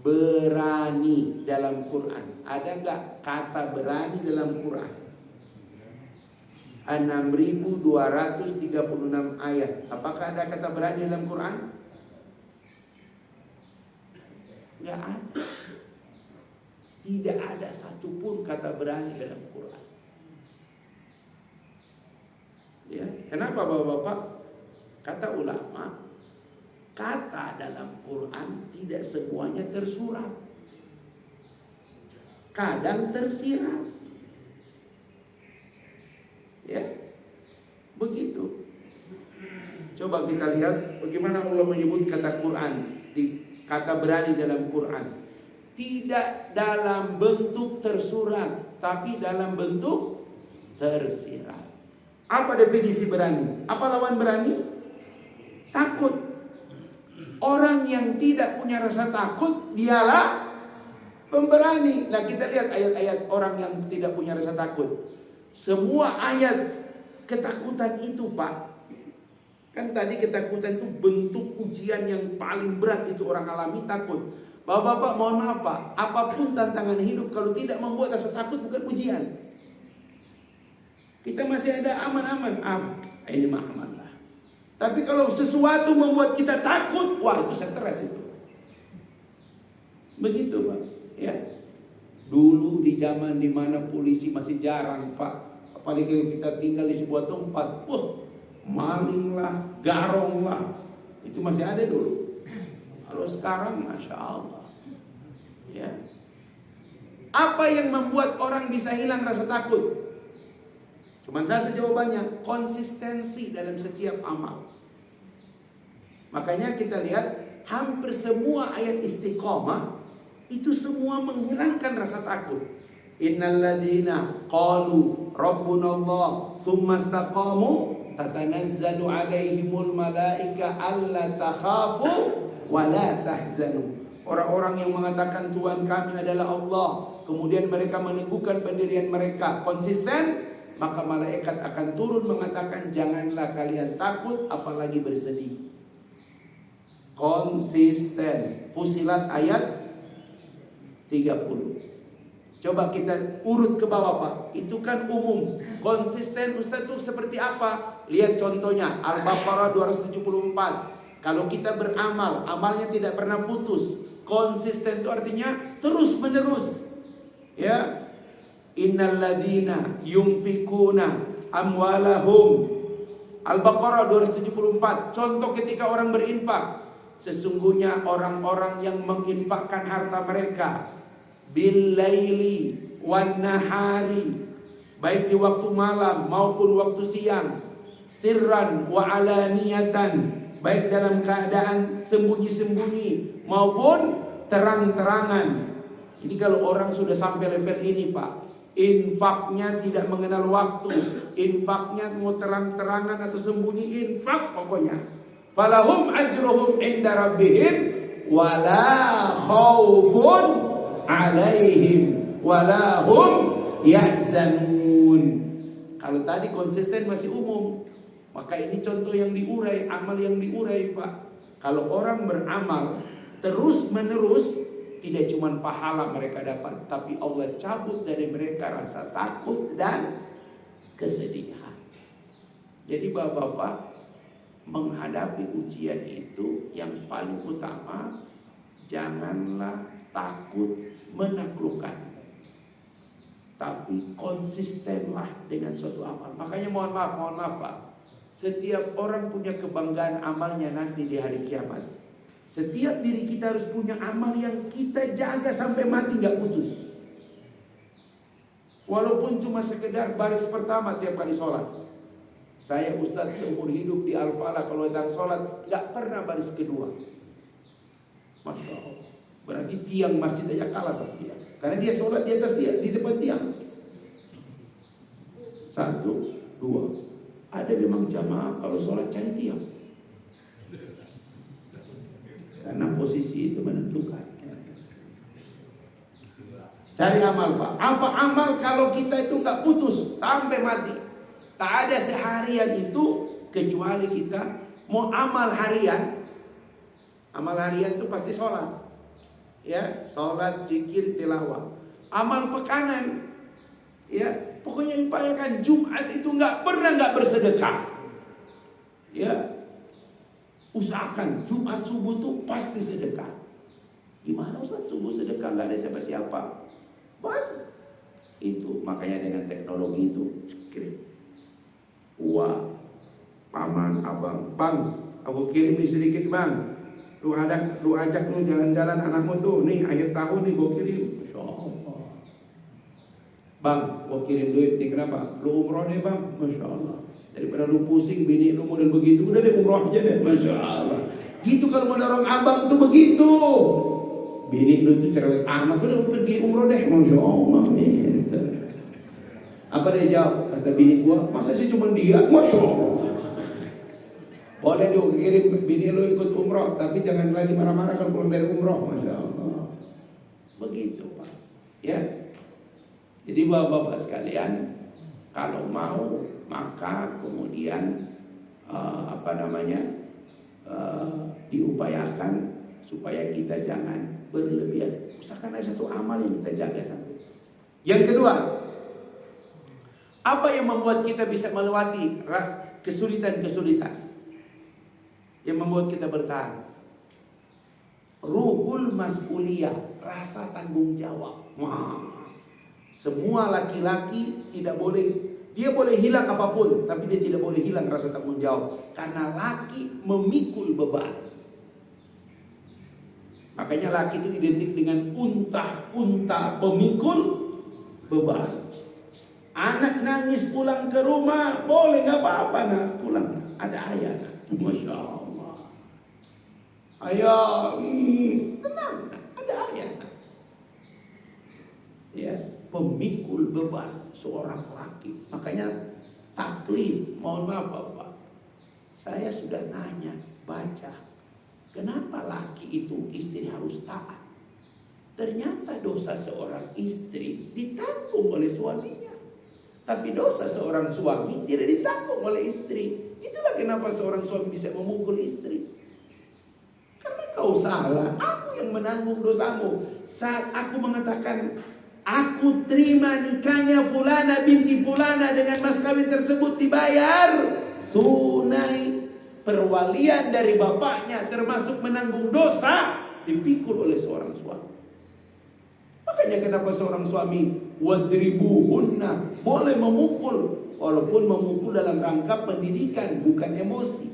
Berani dalam Quran. Ada nggak kata berani dalam Quran? 6.236 ayat. Apakah ada kata berani dalam Quran? Nggak ada. Tidak ada satupun kata berani dalam Quran. Ya, kenapa Bapak-bapak? Kata ulama, kata dalam Quran tidak semuanya tersurat. Kadang tersirat. Ya, begitu. Coba kita lihat bagaimana Allah menyebut kata Quran, di kata berani dalam Quran. Tidak dalam bentuk tersurat, tapi dalam bentuk tersirat. Apa definisi berani? Apa lawan berani? Takut. Orang yang tidak punya rasa takut, dialah pemberani. Nah, kita lihat ayat-ayat orang yang tidak punya rasa takut. Semua ayat ketakutan itu, Pak. Kan tadi ketakutan itu bentuk ujian yang paling berat itu orang alami, takut. Bapak-bapak mohon maaf, Pak, apapun tantangan hidup kalau tidak membuat rasa takut bukan ujian. Kita masih ada aman-aman. Ini mah aman lah. Tapi kalau sesuatu membuat kita takut, wah itu stres itu. Begitu, Pak. Ya. Dulu di zaman dimana polisi masih jarang, Pak. Apalagi kalau kita tinggal di sebuah tempat, maling lah, garong lah, itu masih ada dulu. Kalau sekarang, masya Allah. Ya. Apa yang membuat orang bisa hilang rasa takut? Cuma satu jawabannya, konsistensi dalam setiap amal. Makanya kita lihat hampir semua ayat istiqomah itu semua menghilangkan rasa takut. Innalladzina qalu rabbunallah tsumma istaqamu tatanazzalu alaihimul malaika alla takhafu wa la tahzanu. Orang-orang yang mengatakan Tuhan kami adalah Allah, kemudian mereka meneguhkan pendirian mereka konsisten, maka malaikat akan turun mengatakan janganlah kalian takut apalagi bersedih. Konsisten. Fusilat ayat 30. Coba kita urut ke bawah, Pak. Itu kan umum. Konsisten Ustaz itu seperti apa? Lihat contohnya Al-Baqarah 274. Kalau kita beramal, amalnya tidak pernah putus, Konsisten itu artinya terus menerus. Ya. Innalladzina yunfikuna amwalahum. Al-Baqarah 274. Contoh ketika orang berinfak. Sesungguhnya orang-orang yang menginfakkan harta mereka bil laili wan nahari, baik di waktu malam maupun waktu siang, sirran wa alaniyatan, baik dalam keadaan sembunyi-sembunyi maupun terang-terangan. Ini kalau orang sudah sampai level ini, Pak, infaknya tidak mengenal waktu, infaknya mau terang-terangan atau sembunyi, infak pokoknya. Falahum ajruhum inda rabbihim wala khaufun alaihim wala hum yahzanun. Kalau tadi konsisten masih umum, maka ini contoh yang diurai, amal yang diurai, Pak. Kalau orang beramal terus menerus, tidak cuma pahala mereka dapat, tapi Allah cabut dari mereka rasa takut dan kesedihan. Jadi bapak-bapak, menghadapi ujian itu yang paling utama, janganlah takut menaklukkan, tapi konsistenlah dengan suatu amal. Makanya mohon maaf Pak, setiap orang punya kebanggaan amalnya nanti di hari kiamat. Setiap diri kita harus punya amal yang kita jaga sampai mati gak putus. Walaupun cuma sekedar baris pertama tiap kali sholat. Saya Ustadz seumur hidup di Al-Falah, kalau sedang sholat gak pernah baris kedua. Masya Allah. Berarti tiang masjid aja kalah sama dia, karena dia sholat di atas dia, di depan tiang. 1, 2. Ada memang jamaah kalau sholat cari tiang, karena posisi itu menentukan. Cari amal, Pak. Apa amal kalau kita itu gak putus sampai mati? Tak ada seharian itu kecuali kita mau amal harian. Amal harian itu pasti sholat, ya, sholat, zikir, tilawah. Amal pekanan, ya, pokoknya upayakan. Jumat itu nggak pernah nggak bersedekah, ya. Usahakan Jumat subuh tuh pasti sedekah. Gimana Ustaz subuh sedekah nggak ada siapa-siapa? Pas itu makanya dengan teknologi itu kirim. Wah, paman, abang, bang, aku kirim nih sedikit bang. Lu ajak lu jalan-jalan anakmu tuh, nih akhir tahun nih gue kirim. Masya Allah. Bang, gue kirim duit nih, kenapa? Lu umroh deh bang, Masya Allah. Daripada lu pusing bini lu model begitu, udah deh umroh aja deh, Masya Allah. Gitu kalau mau dorong abang tuh begitu. Bini lu tuh cerewet amat, udah pergi umroh deh, Masya Allah. Gitu. Apa dia jawab? Kata bini gua, masa sih cuma dia? Masya Allah. Boleh dong kirim bini lu ikut umroh, tapi jangan lagi marah-marah kalau pulang dari umroh. Masya Allah. Begitu Pak, ya. Jadi bapak-bapak sekalian, kalau mau maka kemudian diupayakan supaya kita jangan berlebihan. Usahakan ada satu amal yang kita jaga sampai. Yang kedua, apa yang membuat kita bisa melewati kesulitan-kesulitan? Yang membuat kita bertahan? Ruhul mas'uliyah, rasa tanggung jawab. Wah, semua laki-laki tidak boleh, dia boleh hilang apapun, tapi dia tidak boleh hilang rasa tanggung jawab. Karena laki memikul beban. Makanya laki itu identik dengan unta pemikul beban. Anak nangis pulang ke rumah, boleh gak apa-apa nak pulang, ada ayah nak. Masya Allah. Ayah, tenang nak, ada ayah nak. Ya, pemikul beban seorang laki. Makanya taklif, mohon maaf Bapak, saya sudah nanya, baca, kenapa laki itu istri harus taat? Ternyata dosa seorang istri ditanggung oleh suaminya, tapi dosa seorang suami tidak ditanggung oleh istri. Itulah kenapa seorang suami bisa memukul istri. Karena kau salah, aku yang menanggung dosamu. Saat aku mengatakan, aku terima nikahnya Fulana binti Fulana dengan mas kawin tersebut dibayar tunai, perwalian dari bapaknya termasuk menanggung dosa, dipikul oleh seorang suami. Makanya kenapa seorang suami wadribuhunna, boleh memukul, walaupun memukul dalam rangka pendidikan, bukan emosi.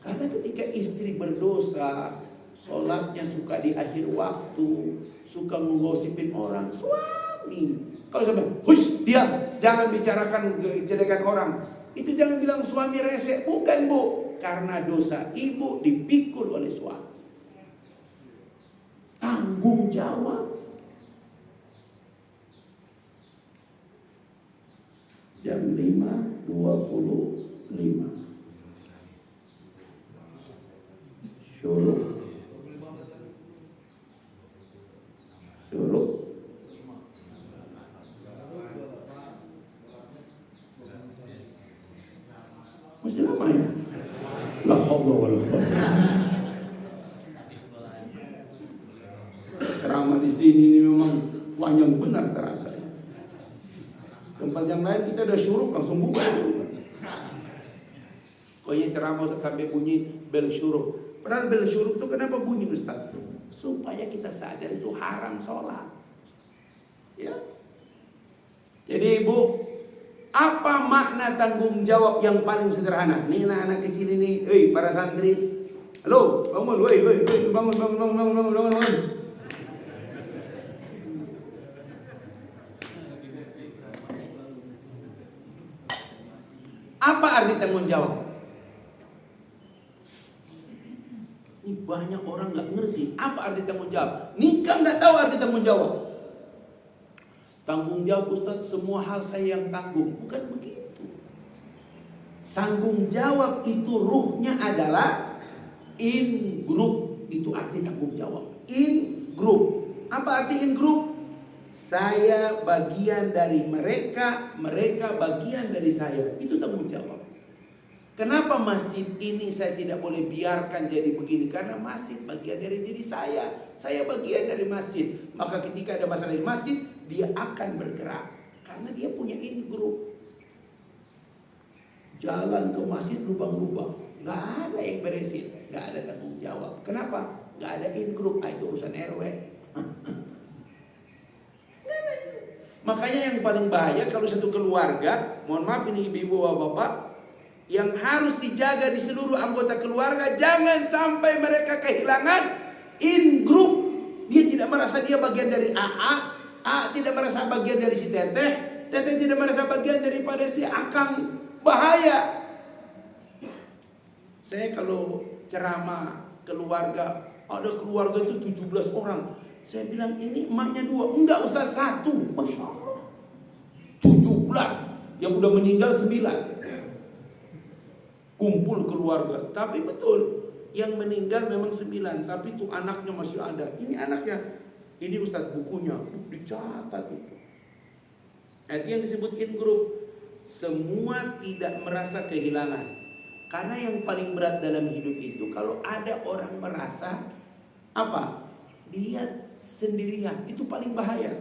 Karena ketika istri berdosa, sholatnya suka di akhir waktu, suka menggosipin orang, suami kalau sampai hush, diam, jangan bicarakan kejelekan orang, itu jangan bilang suami rese, bukan bu, karena dosa ibu dipikul oleh suami. Tanggung jawab. Jam 5.25 Syuruk masih lama ya. La haula wala quwwata. Ceramah di sini ini memang panjang benar terasa. Tempat yang lain kita udah syuruk langsung bubar. Pokoknya ceramah sampai bunyi bel syuruk. Padahal bel syuruk itu kenapa bunyi Ustaz? Supaya kita sadar itu haram sholat. Ya. Jadi Ibu, apa makna tanggung jawab yang paling sederhana? Nih anak-anak kecil ini, para santri, halo, bangun, bangun. Apa arti tanggung jawab? Ini banyak orang nggak ngerti apa arti tanggung jawab. Nikah nggak tahu arti tanggung jawab. Tanggung jawab Ustaz, semua hal saya yang tanggung. Bukan begitu. Tanggung jawab itu ruhnya adalah in group. Itu arti tanggung jawab. In group. Apa arti in group? Saya bagian dari mereka, mereka bagian dari saya. Itu tanggung jawab. Kenapa masjid ini saya tidak boleh biarkan jadi begini? Karena masjid bagian dari diri saya. Saya bagian dari masjid. Maka ketika ada masalah di masjid, dia akan bergerak. Karena dia punya in group. Jalan ke masjid lubang-lubang. Gak ada yang beresin. Gak ada tanggung jawab. Kenapa? Gak ada in group. Itu urusan RW. Makanya yang paling bahaya kalau satu keluarga, mohon maaf ini ibu-ibu bapak, yang harus dijaga di seluruh anggota keluarga, jangan sampai mereka kehilangan in group. Dia tidak merasa dia bagian dari AA tidak merasa bagian dari si Teteh tidak merasa bagian daripada si Akang. Bahaya. Saya kalau ceramah keluarga, ada keluarga itu 17 orang. Saya bilang ini emaknya 2. Enggak Ustaz, 1. Masya Allah. 17. Yang udah meninggal 9. Kumpul keluarga. Tapi betul, yang meninggal memang 9, tapi itu anaknya masih ada. Ini anaknya, ini Ustaz bukunya dicatat itu. Itu yang disebut in group. Semua tidak merasa kehilangan. Karena yang paling berat dalam hidup itu kalau ada orang merasa apa? Dia sendirian. Itu paling bahaya.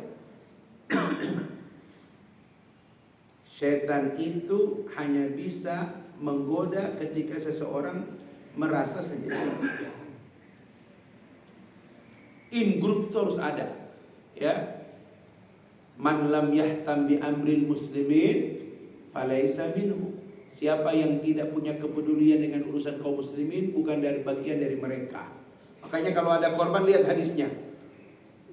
Setan itu hanya bisa menggoda ketika seseorang merasa sendirian. In group itu harus ada, ya. Man lam yahtam bi amril muslimin falaisa minhu. Siapa yang tidak punya kepedulian dengan urusan kaum muslimin bukan dari bagian dari mereka. Makanya kalau ada korban lihat hadisnya.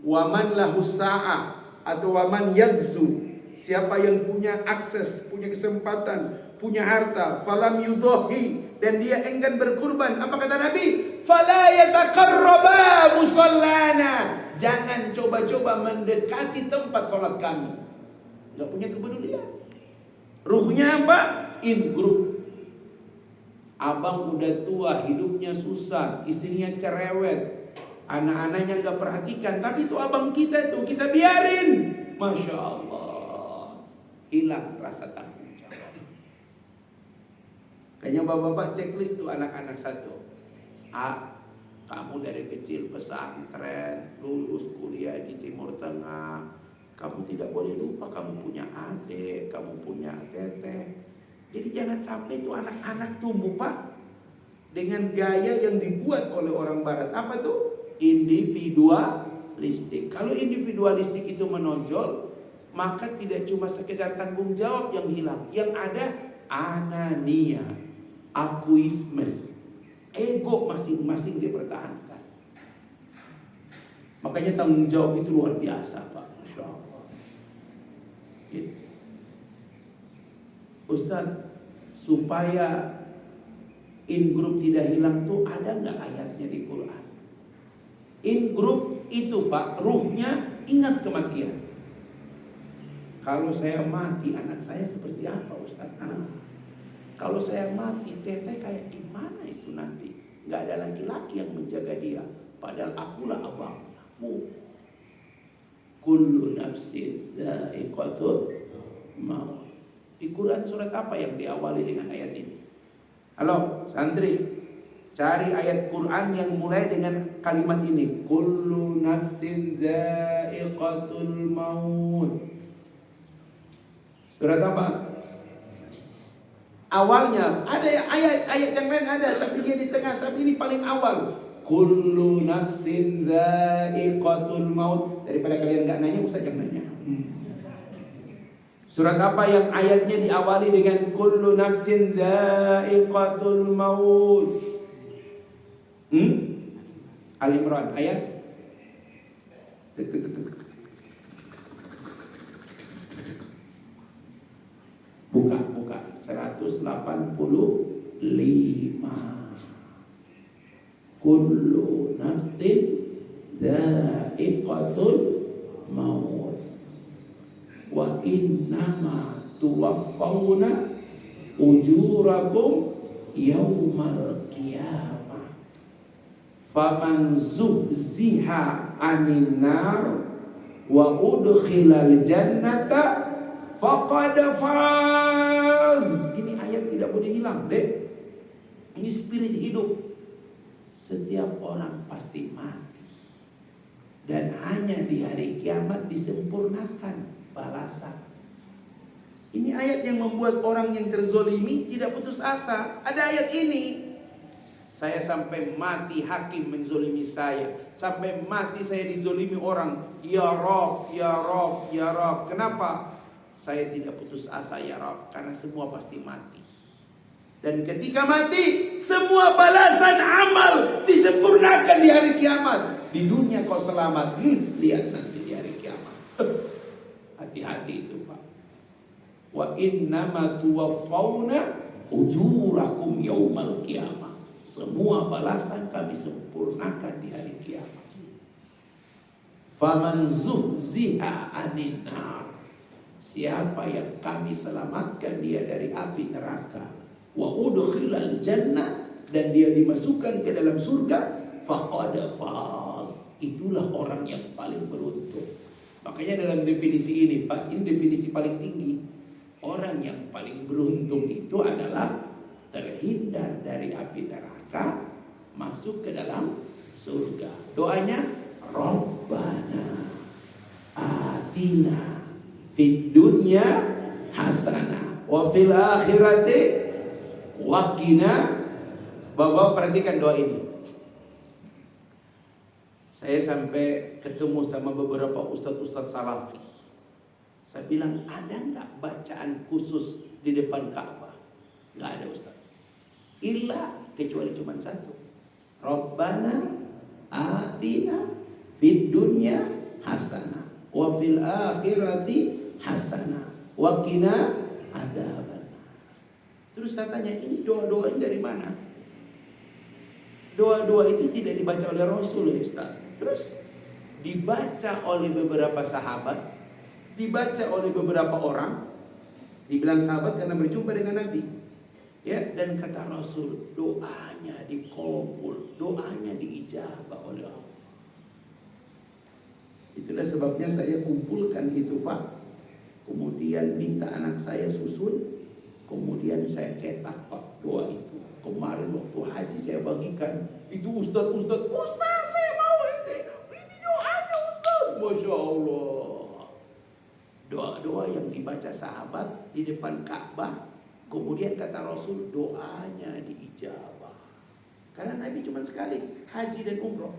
Wa man lahu sa'a atau wa man yagzu. Siapa yang punya akses, punya kesempatan, punya harta, falam yudhi, dan dia enggan berkurban. Apa kata Nabi? Fala yataqarraba musallana. Jangan coba-coba mendekati tempat sholat kami. Gak punya kepedulian. Ruhnya apa? In group. Abang udah tua, hidupnya susah, istrinya cerewet, anak-anaknya gak perhatikan, tapi itu abang kita itu, kita biarin. Masya Allah, hilang rasa tanggung jawab. Kayaknya bapak-bapak checklist tuh anak-anak satu. Kamu dari kecil pesantren, lulus kuliah di Timur Tengah, kamu tidak boleh lupa kamu punya adik, kamu punya teteh. Jadi jangan sampai itu anak-anak tumbuh Pak dengan gaya yang dibuat oleh orang barat. Apa tuh? individualistik. Kalau individualistik itu menonjol, maka tidak cuma sekedar tanggung jawab yang hilang, yang ada anania, akuisme, ego masing-masing dipertahankan. Makanya tanggung jawab itu luar biasa, Pak. Masya Allah. Gitu. Ustaz, supaya in group tidak hilang tuh ada nggak ayatnya di Quran? In group itu, Pak, ruhnya ingat kematian. Kalau saya mati, anak saya seperti apa, Ustaz? Kalau saya mati, teteh kayak gimana itu nanti? Nggak ada laki-laki yang menjaga dia, padahal akulah abangmu. Kullu nafsin dha'iqatul maut. Di Quran surat apa yang diawali dengan ayat ini? Halo, santri, cari ayat Quran yang mulai dengan kalimat ini. Kullu nafsin dha'iqatul maut. Surat apa? Awalnya ada ayat yang lain ada, tapi dia di tengah, tapi ini paling awal. Kullu nafsin dha'iqatul maut. Daripada kalian nggak nanya, Ustaz yang nanya. Surat apa yang ayatnya diawali dengan kullu nafsin dha'iqatul maut? Al-Imran ayat. Buka 185. Kullu nafsin dha'iqatul maut wa innama tuwaffawna ujurakum yaumal qiyamah faman zuhziha 'anil nar wa udkhilal jannata faqad faz. Ini ayat tidak boleh hilang, Dek. Ini spirit hidup. Setiap orang pasti mati, dan hanya di hari kiamat disempurnakan balasan. Ini ayat yang membuat orang yang terzolimi tidak putus asa. Ada ayat ini, saya sampai mati hakim menzolimi saya, sampai mati saya dizolimi orang. Ya Rob, ya Rob, ya Rob. Kenapa? Saya tidak putus asa ya Rob, karena semua pasti mati. Dan ketika mati, semua balasan amal disempurnakan di hari kiamat. Di dunia kau selamat, lihat nanti di hari kiamat. Hati-hati itu, Pak. Wa innama tuwaffawna ujurakum yaumal qiyamah. Semua balasan kami sempurnakan di hari kiamat. Faman zuhziha 'anil nar. Siapa yang kami selamatkan dia dari api neraka, wa udkhilal jannah, dan dia dimasukkan ke dalam surga, faqad faz. Itulah orang yang paling beruntung. Makanya dalam definisi ini, Pak, ini definisi paling tinggi. Orang yang paling beruntung itu adalah terhindar dari api neraka, masuk ke dalam surga. Doanya, Rabbana atina fid dunya hasanah wa fil akhirati waqina. Bapak perhatikan doa ini. Saya sampai ketemu sama beberapa ustadz-ustadz salafi. Saya bilang, ada nggak bacaan khusus di depan Ka'bah? Nggak ada, Ustaz. Illa, kecuali cuma satu. Rabbana atina fid dunya hasanah wa fil akhirati hasanah wa qina adzaban. Terus saya tanya, ini doa-doa ini dari mana? Doa-doa itu tidak dibaca oleh Rasul, ya Ustaz. Terus dibaca oleh beberapa sahabat, dibaca oleh beberapa orang. Dibilang sahabat karena berjumpa dengan Nabi. Ya, dan kata Rasul, doanya dikabul, doanya diijabah oleh Allah. Itulah sebabnya saya kumpulkan itu, Pak. Kemudian minta anak saya susun, kemudian saya cetak, Pak, doa itu. Kemarin waktu haji saya bagikan, itu Ustaz, saya mau ini doanya Ustaz. Masya Allah. Doa-doa yang dibaca sahabat di depan Ka'bah, kemudian kata Rasul, doanya diijabah. Karena Nabi cuma sekali haji dan umroh.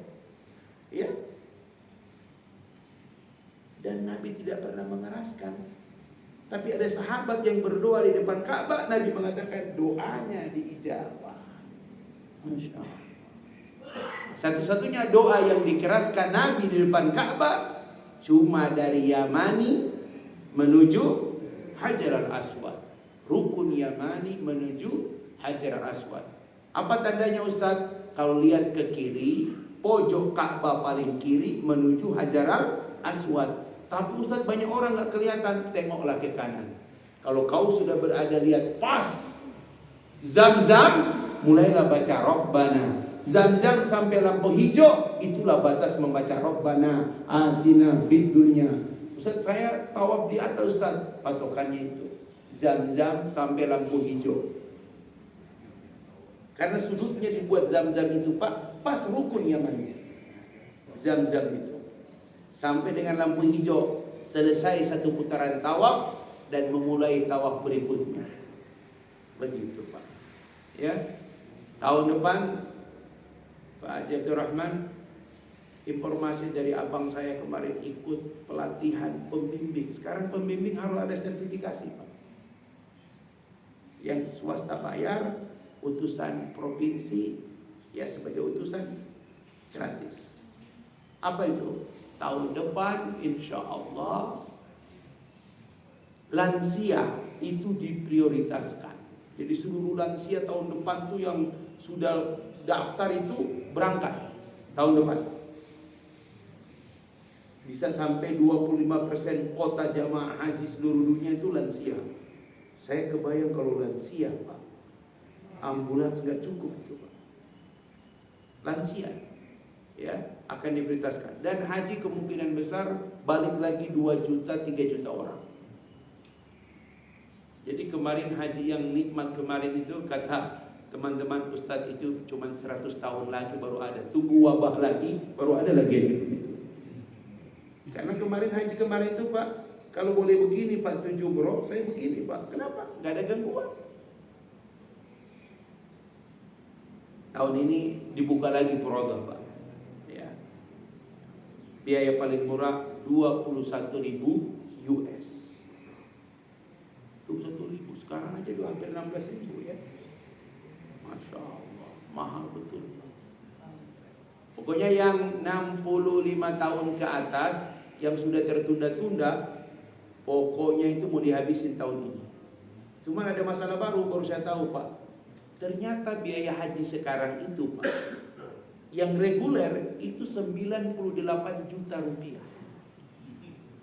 Ya. Dan Nabi tidak pernah mengeraskan. Tapi ada sahabat yang berdoa di depan Ka'bah, Nabi mengatakan doanya diijabah. Masya Allah. Satu-satunya doa yang dikeraskan Nabi di depan Ka'bah cuma dari Yamani menuju Hajar al-Aswad. Rukun Yamani menuju Hajar al-Aswad. Apa tandanya Ustaz? Kalau lihat ke kiri, pojok Ka'bah paling kiri menuju Hajar al-Aswad. Tapi Ustaz banyak orang gak kelihatan. Tengoklah ke kanan. Kalau kau sudah berada lihat pas Zam-Zam, mulailah baca Rabbana. Zam-Zam sampai lampu hijau, itulah batas membaca Rabbana atina fid dunya. Ustaz, saya tawaf di atas Ustaz. Patokannya itu Zam-Zam sampai lampu hijau. Karena sudutnya dibuat Zam-Zam itu Pak, pas rukun Yaman. Zam-Zam itu sampai dengan lampu hijau, selesai satu putaran tawaf dan memulai tawaf berikutnya. Begitu Pak. Ya. Tahun depan Pak Haji Abdul Rahman, informasi dari abang saya kemarin ikut pelatihan pembimbing. Sekarang pembimbing harus ada sertifikasi Pak. Yang swasta bayar, utusan provinsi ya sebagai utusan gratis. Apa itu? Tahun depan insya Allah lansia itu diprioritaskan. Jadi seluruh lansia tahun depan tuh yang sudah daftar itu berangkat tahun depan. Bisa sampai 25% kota jamaah haji seluruh dunia itu lansia. Saya kebayang kalau lansia Pak, ambulans nggak cukup itu Pak. Lansia ya akan diprioritaskan. Dan haji kemungkinan besar balik lagi 2 juta 3 juta orang. Jadi kemarin haji yang nikmat kemarin itu kata teman-teman Ustadz itu cuma 100 tahun lagi baru ada. Tunggu wabah lagi baru ada lagi haji begitu. Karena kemarin haji kemarin itu Pak, kalau boleh begini Pak 7 bro, saya begini Pak. Kenapa? Gak ada gangguan. Tahun ini dibuka lagi furadah Pak. Biaya paling murah 21.000 US. 21.000 sekarang aja udah hampir 16.000 ya. Masya Allah, mahal betul. Pokoknya yang 65 tahun ke atas yang sudah tertunda-tunda, pokoknya itu mau dihabisin tahun ini. Cuma ada masalah baru saya tahu Pak. Ternyata biaya haji sekarang itu Pak, yang reguler itu 98 juta rupiah.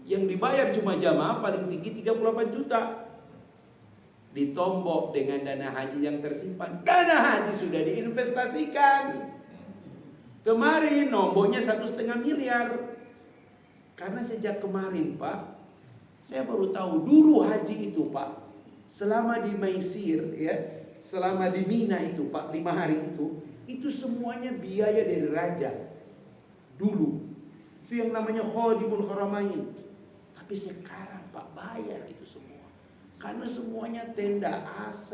Yang dibayar cuma jamaah paling tinggi 38 juta. Ditombok dengan dana haji yang tersimpan. Dana haji sudah diinvestasikan. Kemarin nomboknya 1,5 miliar. Karena sejak kemarin Pak, saya baru tahu dulu haji itu Pak, selama di Maisir ya, selama di Mina itu Pak 5 hari itu semuanya biaya dari raja dulu. Itu yang namanya Khadimul Haramain. Tapi sekarang Pak bayar itu semua. Karena semuanya tenda AC,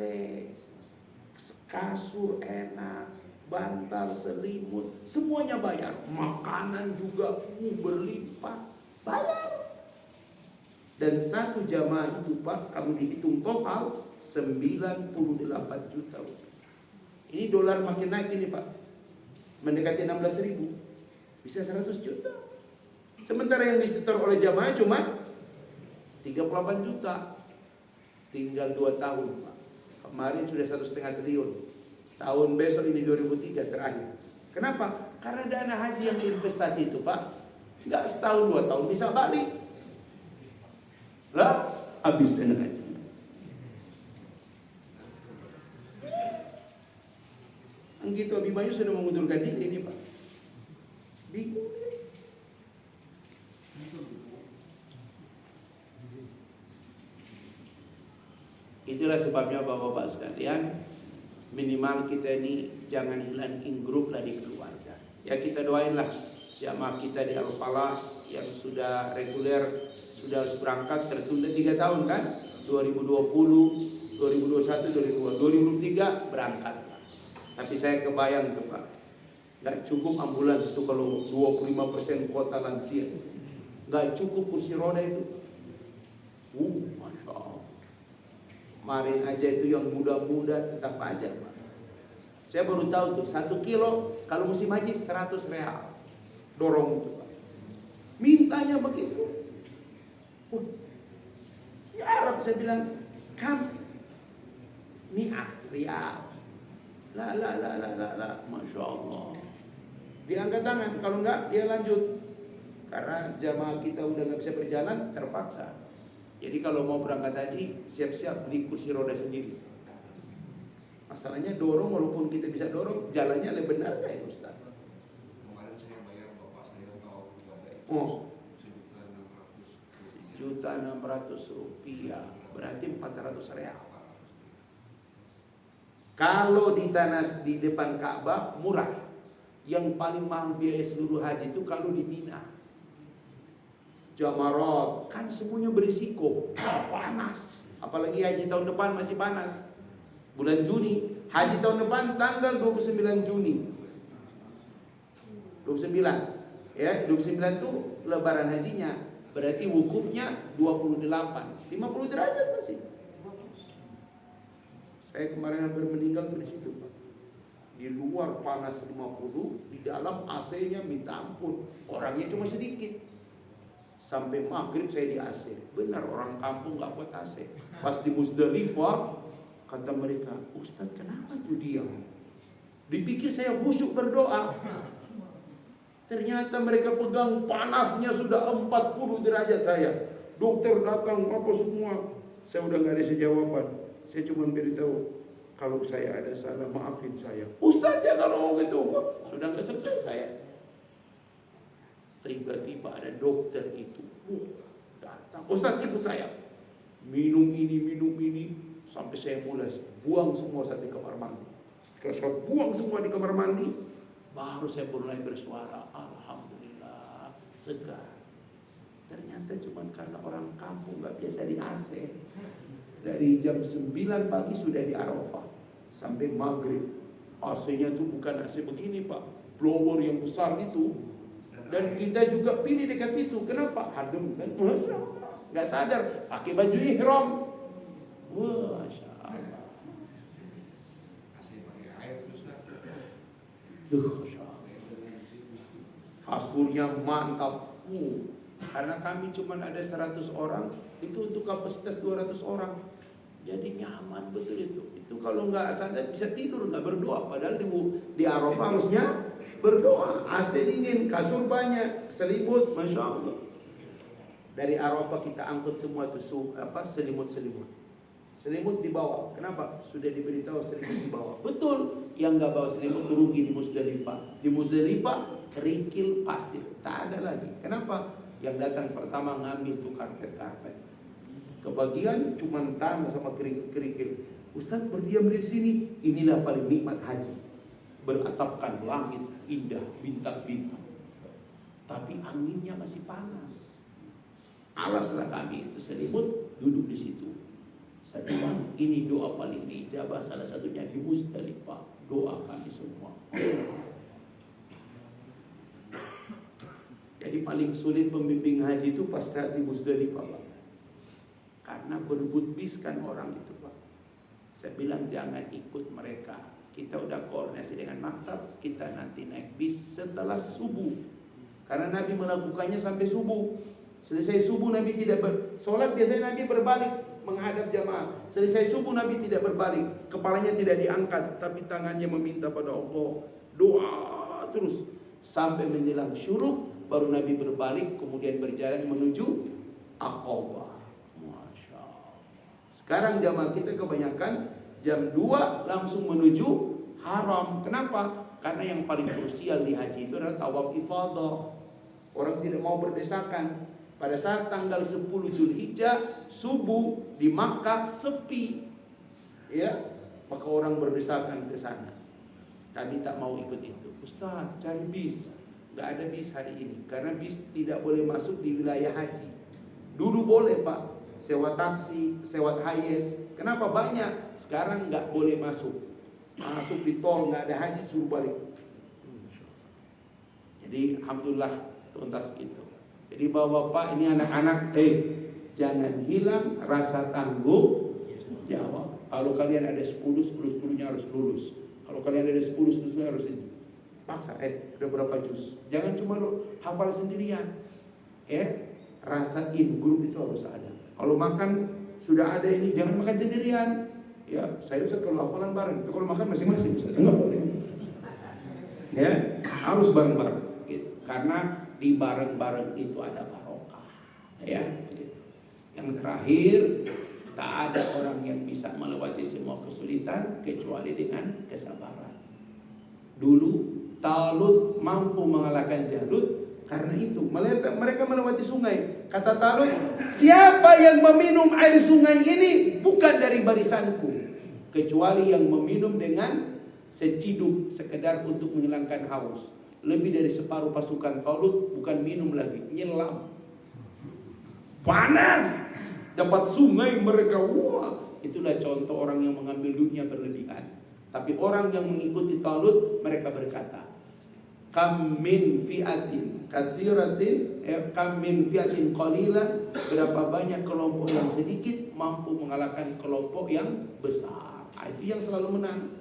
kasur enak, bantal, selimut, semuanya bayar. Makanan juga berlimpah, bayar. Dan satu jamaah itu Pak, kalau dihitung total 98 juta. Ini dolar makin naik ini Pak, mendekati 16.000, bisa 100 juta. Sementara yang disetor oleh jamaah cuma 38 juta. Tinggal 2 tahun Pak. Kemarin sudah 1,5 triliun. Tahun besok ini 2003 terakhir. Kenapa? Karena dana haji yang diinvestasi itu Pak, nggak setahun 2 tahun bisa balik. Lah, habis dana haji. Gitu Abimanyu sudah mengundurkan diri ini Pak. Bingung. Itulah sebabnya Bapak-bapak sekalian, minimal kita ini jangan hilangin grup lah di keluarga. Ya kita doainlah jamaah kita di Al-Falah yang sudah reguler, sudah harus berangkat tertunda 3 tahun kan? 2020, 2021, 2023 berangkat. Tapi saya kebayang tuh Pak, Gak cukup ambulans itu kalau 25% kota lansia. Gak cukup kursi roda itu. Masya Allah. Kemarin aja itu yang muda-muda tetap aja. Saya baru tahu tuh 1 kilo kalau musim haji 100 real. Dorong itu. Mintanya begitu. Di Arab saya bilang, kam mi'ah rial. La. Masya Allah. Diangkat tangan, kalau enggak dia lanjut. Karena jamaah kita udah nggak bisa berjalan, terpaksa. Jadi kalau mau berangkat haji, siap-siap beli kursi roda sendiri. Masalahnya dorong, walaupun kita bisa dorong, jalannya lebih benar nggak itu Ustaz? Kemarin saya bayar bapak saya tahu kepada itu Rp1.600.000, berarti 400 real. Kalau di tanah di depan Ka'bah murah. Yang paling mahal biaya seluruh haji itu kalau di Mina. Jamarat kan semuanya berisiko, panas. Apalagi haji tahun depan masih panas. Bulan Juni, haji tahun depan tanggal 29 Juni. 29. Ya, 29 itu lebaran hajinya. Berarti wukufnya 28. 50 derajat masih. Saya kemarin hampir meninggal di situ, Pak. Di luar panas 50, di dalam AC-nya minta ampun. Orangnya cuma sedikit. Sampai maghrib saya di AC. Benar orang kampung gak buat AC. Pas di Musdalifah, kata mereka, Ustaz kenapa itu diam? Dipikir saya khusyuk berdoa. Ternyata mereka pegang panasnya sudah 40 derajat saya. Dokter datang apa semua. Saya udah gak ada jawaban. Saya cuma beritahu, kalau saya ada salah maafin saya. Ustaz jangan ngomong gitu. Sudah gak selesai saya. Tiba-tiba ada dokter itu datang. Ustaz ikut saya. Minum ini. Sampai saya mulas. Buang semua saat di kamar mandi. Setelah saya buang semua di kamar mandi, baru saya mulai bersuara. Alhamdulillah segar. Ternyata cuma karena orang kampung gak biasa di AC. Dari jam 9 pagi sudah di Arafah sampai maghrib. AC-nya tuh bukan AC begini Pak, blower yang besar itu. Dan kita juga pilih dekat situ. Kenapa? Adem kan? Gak sadar pakai baju ihram. Masya Allah. Kasurnya mantap. Karena kami cuma ada 100 orang, itu untuk kapasitas 200 orang. Jadi nyaman betul itu. Itu kalau nggak sadar bisa tidur, nggak berdoa. Padahal di Arafah harusnya berdoa. AC dingin, kasur banyak, selimut, Masya Allah. Dari Arafah kita angkut semua itu selimut-selimut. Selimut dibawa. Kenapa? Sudah diberitahu selimut dibawa. Betul. Yang nggak bawa selimut rugi di Musdalifah. Di Musdalifah kerikil pasir, tak ada lagi. Kenapa? Yang datang pertama ngambil tuh karpet. Kebagian cuma tanah sama kerikil. Ustaz berdiam di sini, inilah paling nikmat haji. Beratapkan langit indah, bintang-bintang. Tapi anginnya masih panas. Alaslah kami itu selimut, duduk di situ. Saya bilang, ini doa paling diijabah, salah satunya di Musdalifah. Doa kami semua. Jadi paling sulit pembimbing haji itu pas saat di Musdalifah, Pak. Karena berebut bis kan orang itu, Pak. Saya bilang jangan ikut mereka. Kita udah koordinasi dengan maktab, kita nanti naik bis setelah subuh. Karena Nabi melakukannya sampai subuh. Selesai subuh Nabi tidak sholat, biasanya Nabi berbalik menghadap jamaah. Selesai subuh Nabi tidak berbalik, kepalanya tidak diangkat, tapi tangannya meminta pada Allah. Doa terus sampai menjelang syuruk, baru Nabi berbalik, kemudian berjalan menuju Aqabah. Masya Allah. Sekarang jamaah kita kebanyakan jam 2 langsung menuju haram. Kenapa? Karena yang paling krusial di haji itu adalah tawaf ifadah. Orang tidak mau berdesakan. Pada saat tanggal 10 Zulhijjah subuh di Makkah sepi, ya, maka orang berdesakan ke sana. Kami tak mau ikut itu. Ustaz, cari bis. Gak ada bis hari ini karena bis tidak boleh masuk di wilayah haji. Dulu boleh Pak, sewa taksi, sewa hiace. Kenapa banyak? Sekarang gak boleh masuk. Masuk di tol gak ada haji suruh balik. Jadi alhamdulillah tuntas gitu. Jadi bapak-bapak ini anak-anak, jangan hilang rasa tanggung jawab. Kalau kalian ada 10 nya harus lulus. Kalau kalian ada 10 nya harus ini. Paksa, sudah berapa juz? Jangan cuma lo hafal sendirian. Rasa in group itu harus ada. Kalau makan sudah ada ini, jangan makan sendirian. Ya, saya Ustaz kalau hafalan bareng, kalau makan masing-masing Ustaz. Enggak boleh. Ya, harus bareng-bareng gitu. Karena di bareng-bareng itu ada barokah. Ya, gitu. Yang terakhir, tak ada orang yang bisa melewati semua kesulitan kecuali dengan kesabaran. Dulu Talut mampu mengalahkan Jalut karena itu mereka melewati sungai. Kata Talut, siapa yang meminum air sungai ini bukan dari barisanku, kecuali yang meminum dengan seciduk sekedar untuk menghilangkan haus. Lebih dari separuh pasukan Talut bukan minum lagi, nyelam. Panas, dapat sungai mereka. Wah, itulah contoh orang yang mengambil dunia berlebihan. Tapi orang yang mengikuti Talut, mereka berkata, kam min fi'atin kasiratin, kam min fi'atin qalila, berapa banyak kelompok yang sedikit mampu mengalahkan kelompok yang besar. Itu yang selalu menang.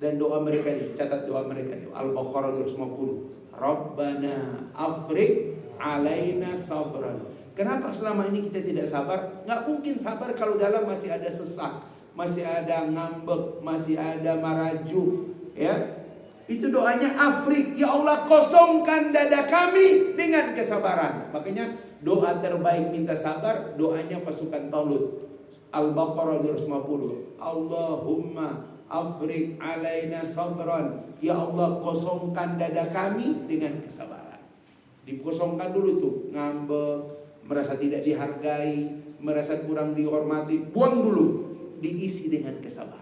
Dan doa mereka ini, catat doa mereka itu, Al-Baqarah 250. Rabbana afriq alaina sabran. Kenapa selama ini kita tidak sabar? Nggak mungkin sabar kalau dalam masih ada sesak, masih ada ngambek, masih ada marajuh, ya. Itu doanya Afrik, ya Allah kosongkan dada kami dengan kesabaran. Makanya doa terbaik minta sabar, doanya pasukan Talut. Al-Baqarah 250. Allahumma Afrik alaina sabran. Ya Allah kosongkan dada kami dengan kesabaran. Dikosongkan dulu tuh, ngambek, merasa tidak dihargai, merasa kurang dihormati, buang dulu. Diisi dengan kesabaran.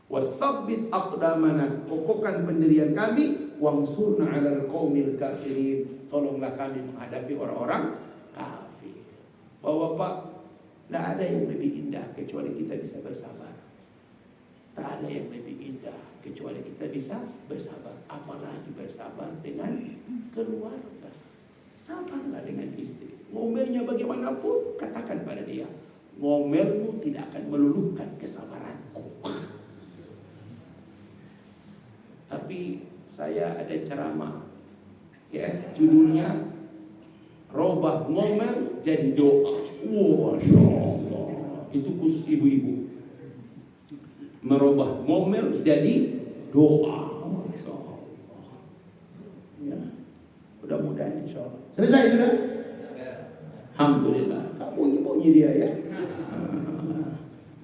Wasabbit aqdamana, kokohkan pendirian kami, wangsurna 'alal qaumil kafirin, tolonglah kami menghadapi orang-orang kafir. Bapak-bapak, tidak ada yang lebih indah kecuali kita bisa bersabar. Tak ada yang lebih indah kecuali kita bisa bersabar. Apalagi bersabar dengan keluarga. Sabarlah dengan istri. Ngomelnya bagaimanapun, katakan pada dia, ngomelmu tidak akan meluluhkan kesabaranku. Tapi saya ada ceramah, ya, judulnya Robah ngomel jadi doa. Masya Allah. Itu khusus ibu-ibu. Merubah ngomel jadi doa. Masya Allah. Ya. Mudah-mudahan insya Allah. Selesai sudah? Alhamdulillah. Bunyi-bunyi dia ya.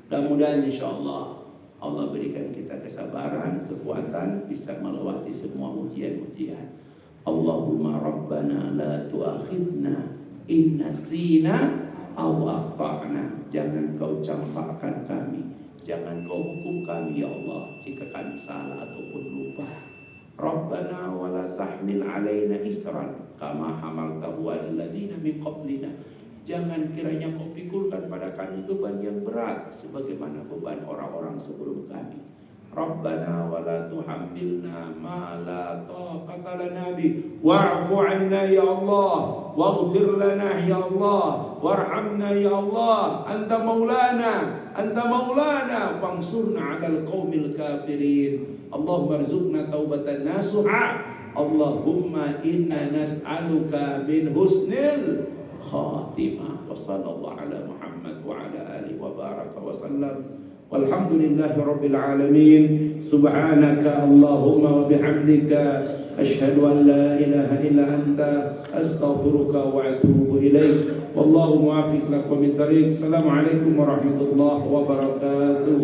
Mudah-mudahan insya Allah Allah berikan kita kesabaran, kekuatan, bisa melewati semua ujian-ujian. Allahumma Rabbana la tu'akhidna in nasina aw akhta'na. Jangan kau campakkan kami, jangan kau hukum kami ya Allah jika kami salah ataupun lupa. Rabbana wa la tahmil alaina isran kama hamaltahu 'alal ladina min qablina. Jangan kiranya kau pikulkan pada kami beban yang berat sebagaimana beban orang-orang sebelum kami. Rabbana wa la tuhammilna ma la taqata lana bi wa'fu 'anna ya Allah waghfir lana ya Allah warhamna ya Allah anta maulana fansurna 'alal qaumil kafirin. Allahumma arzuqna taubatan nasuha. Allahumma inna nas'aluka min husnil khatimah. Wa sallallahu ala Muhammad wa ala alihi wa baraka wa sallam. Walhamdulillahi rabbil alamin. Subhanaka Allahumma wa bihamdika asyhadu an la ilaha illa anta astaghfiruka wa atubu ilaik. Wallahu muwaffiq lakum min tariq. Assalamualaikum warahmatullahi wabarakatuh.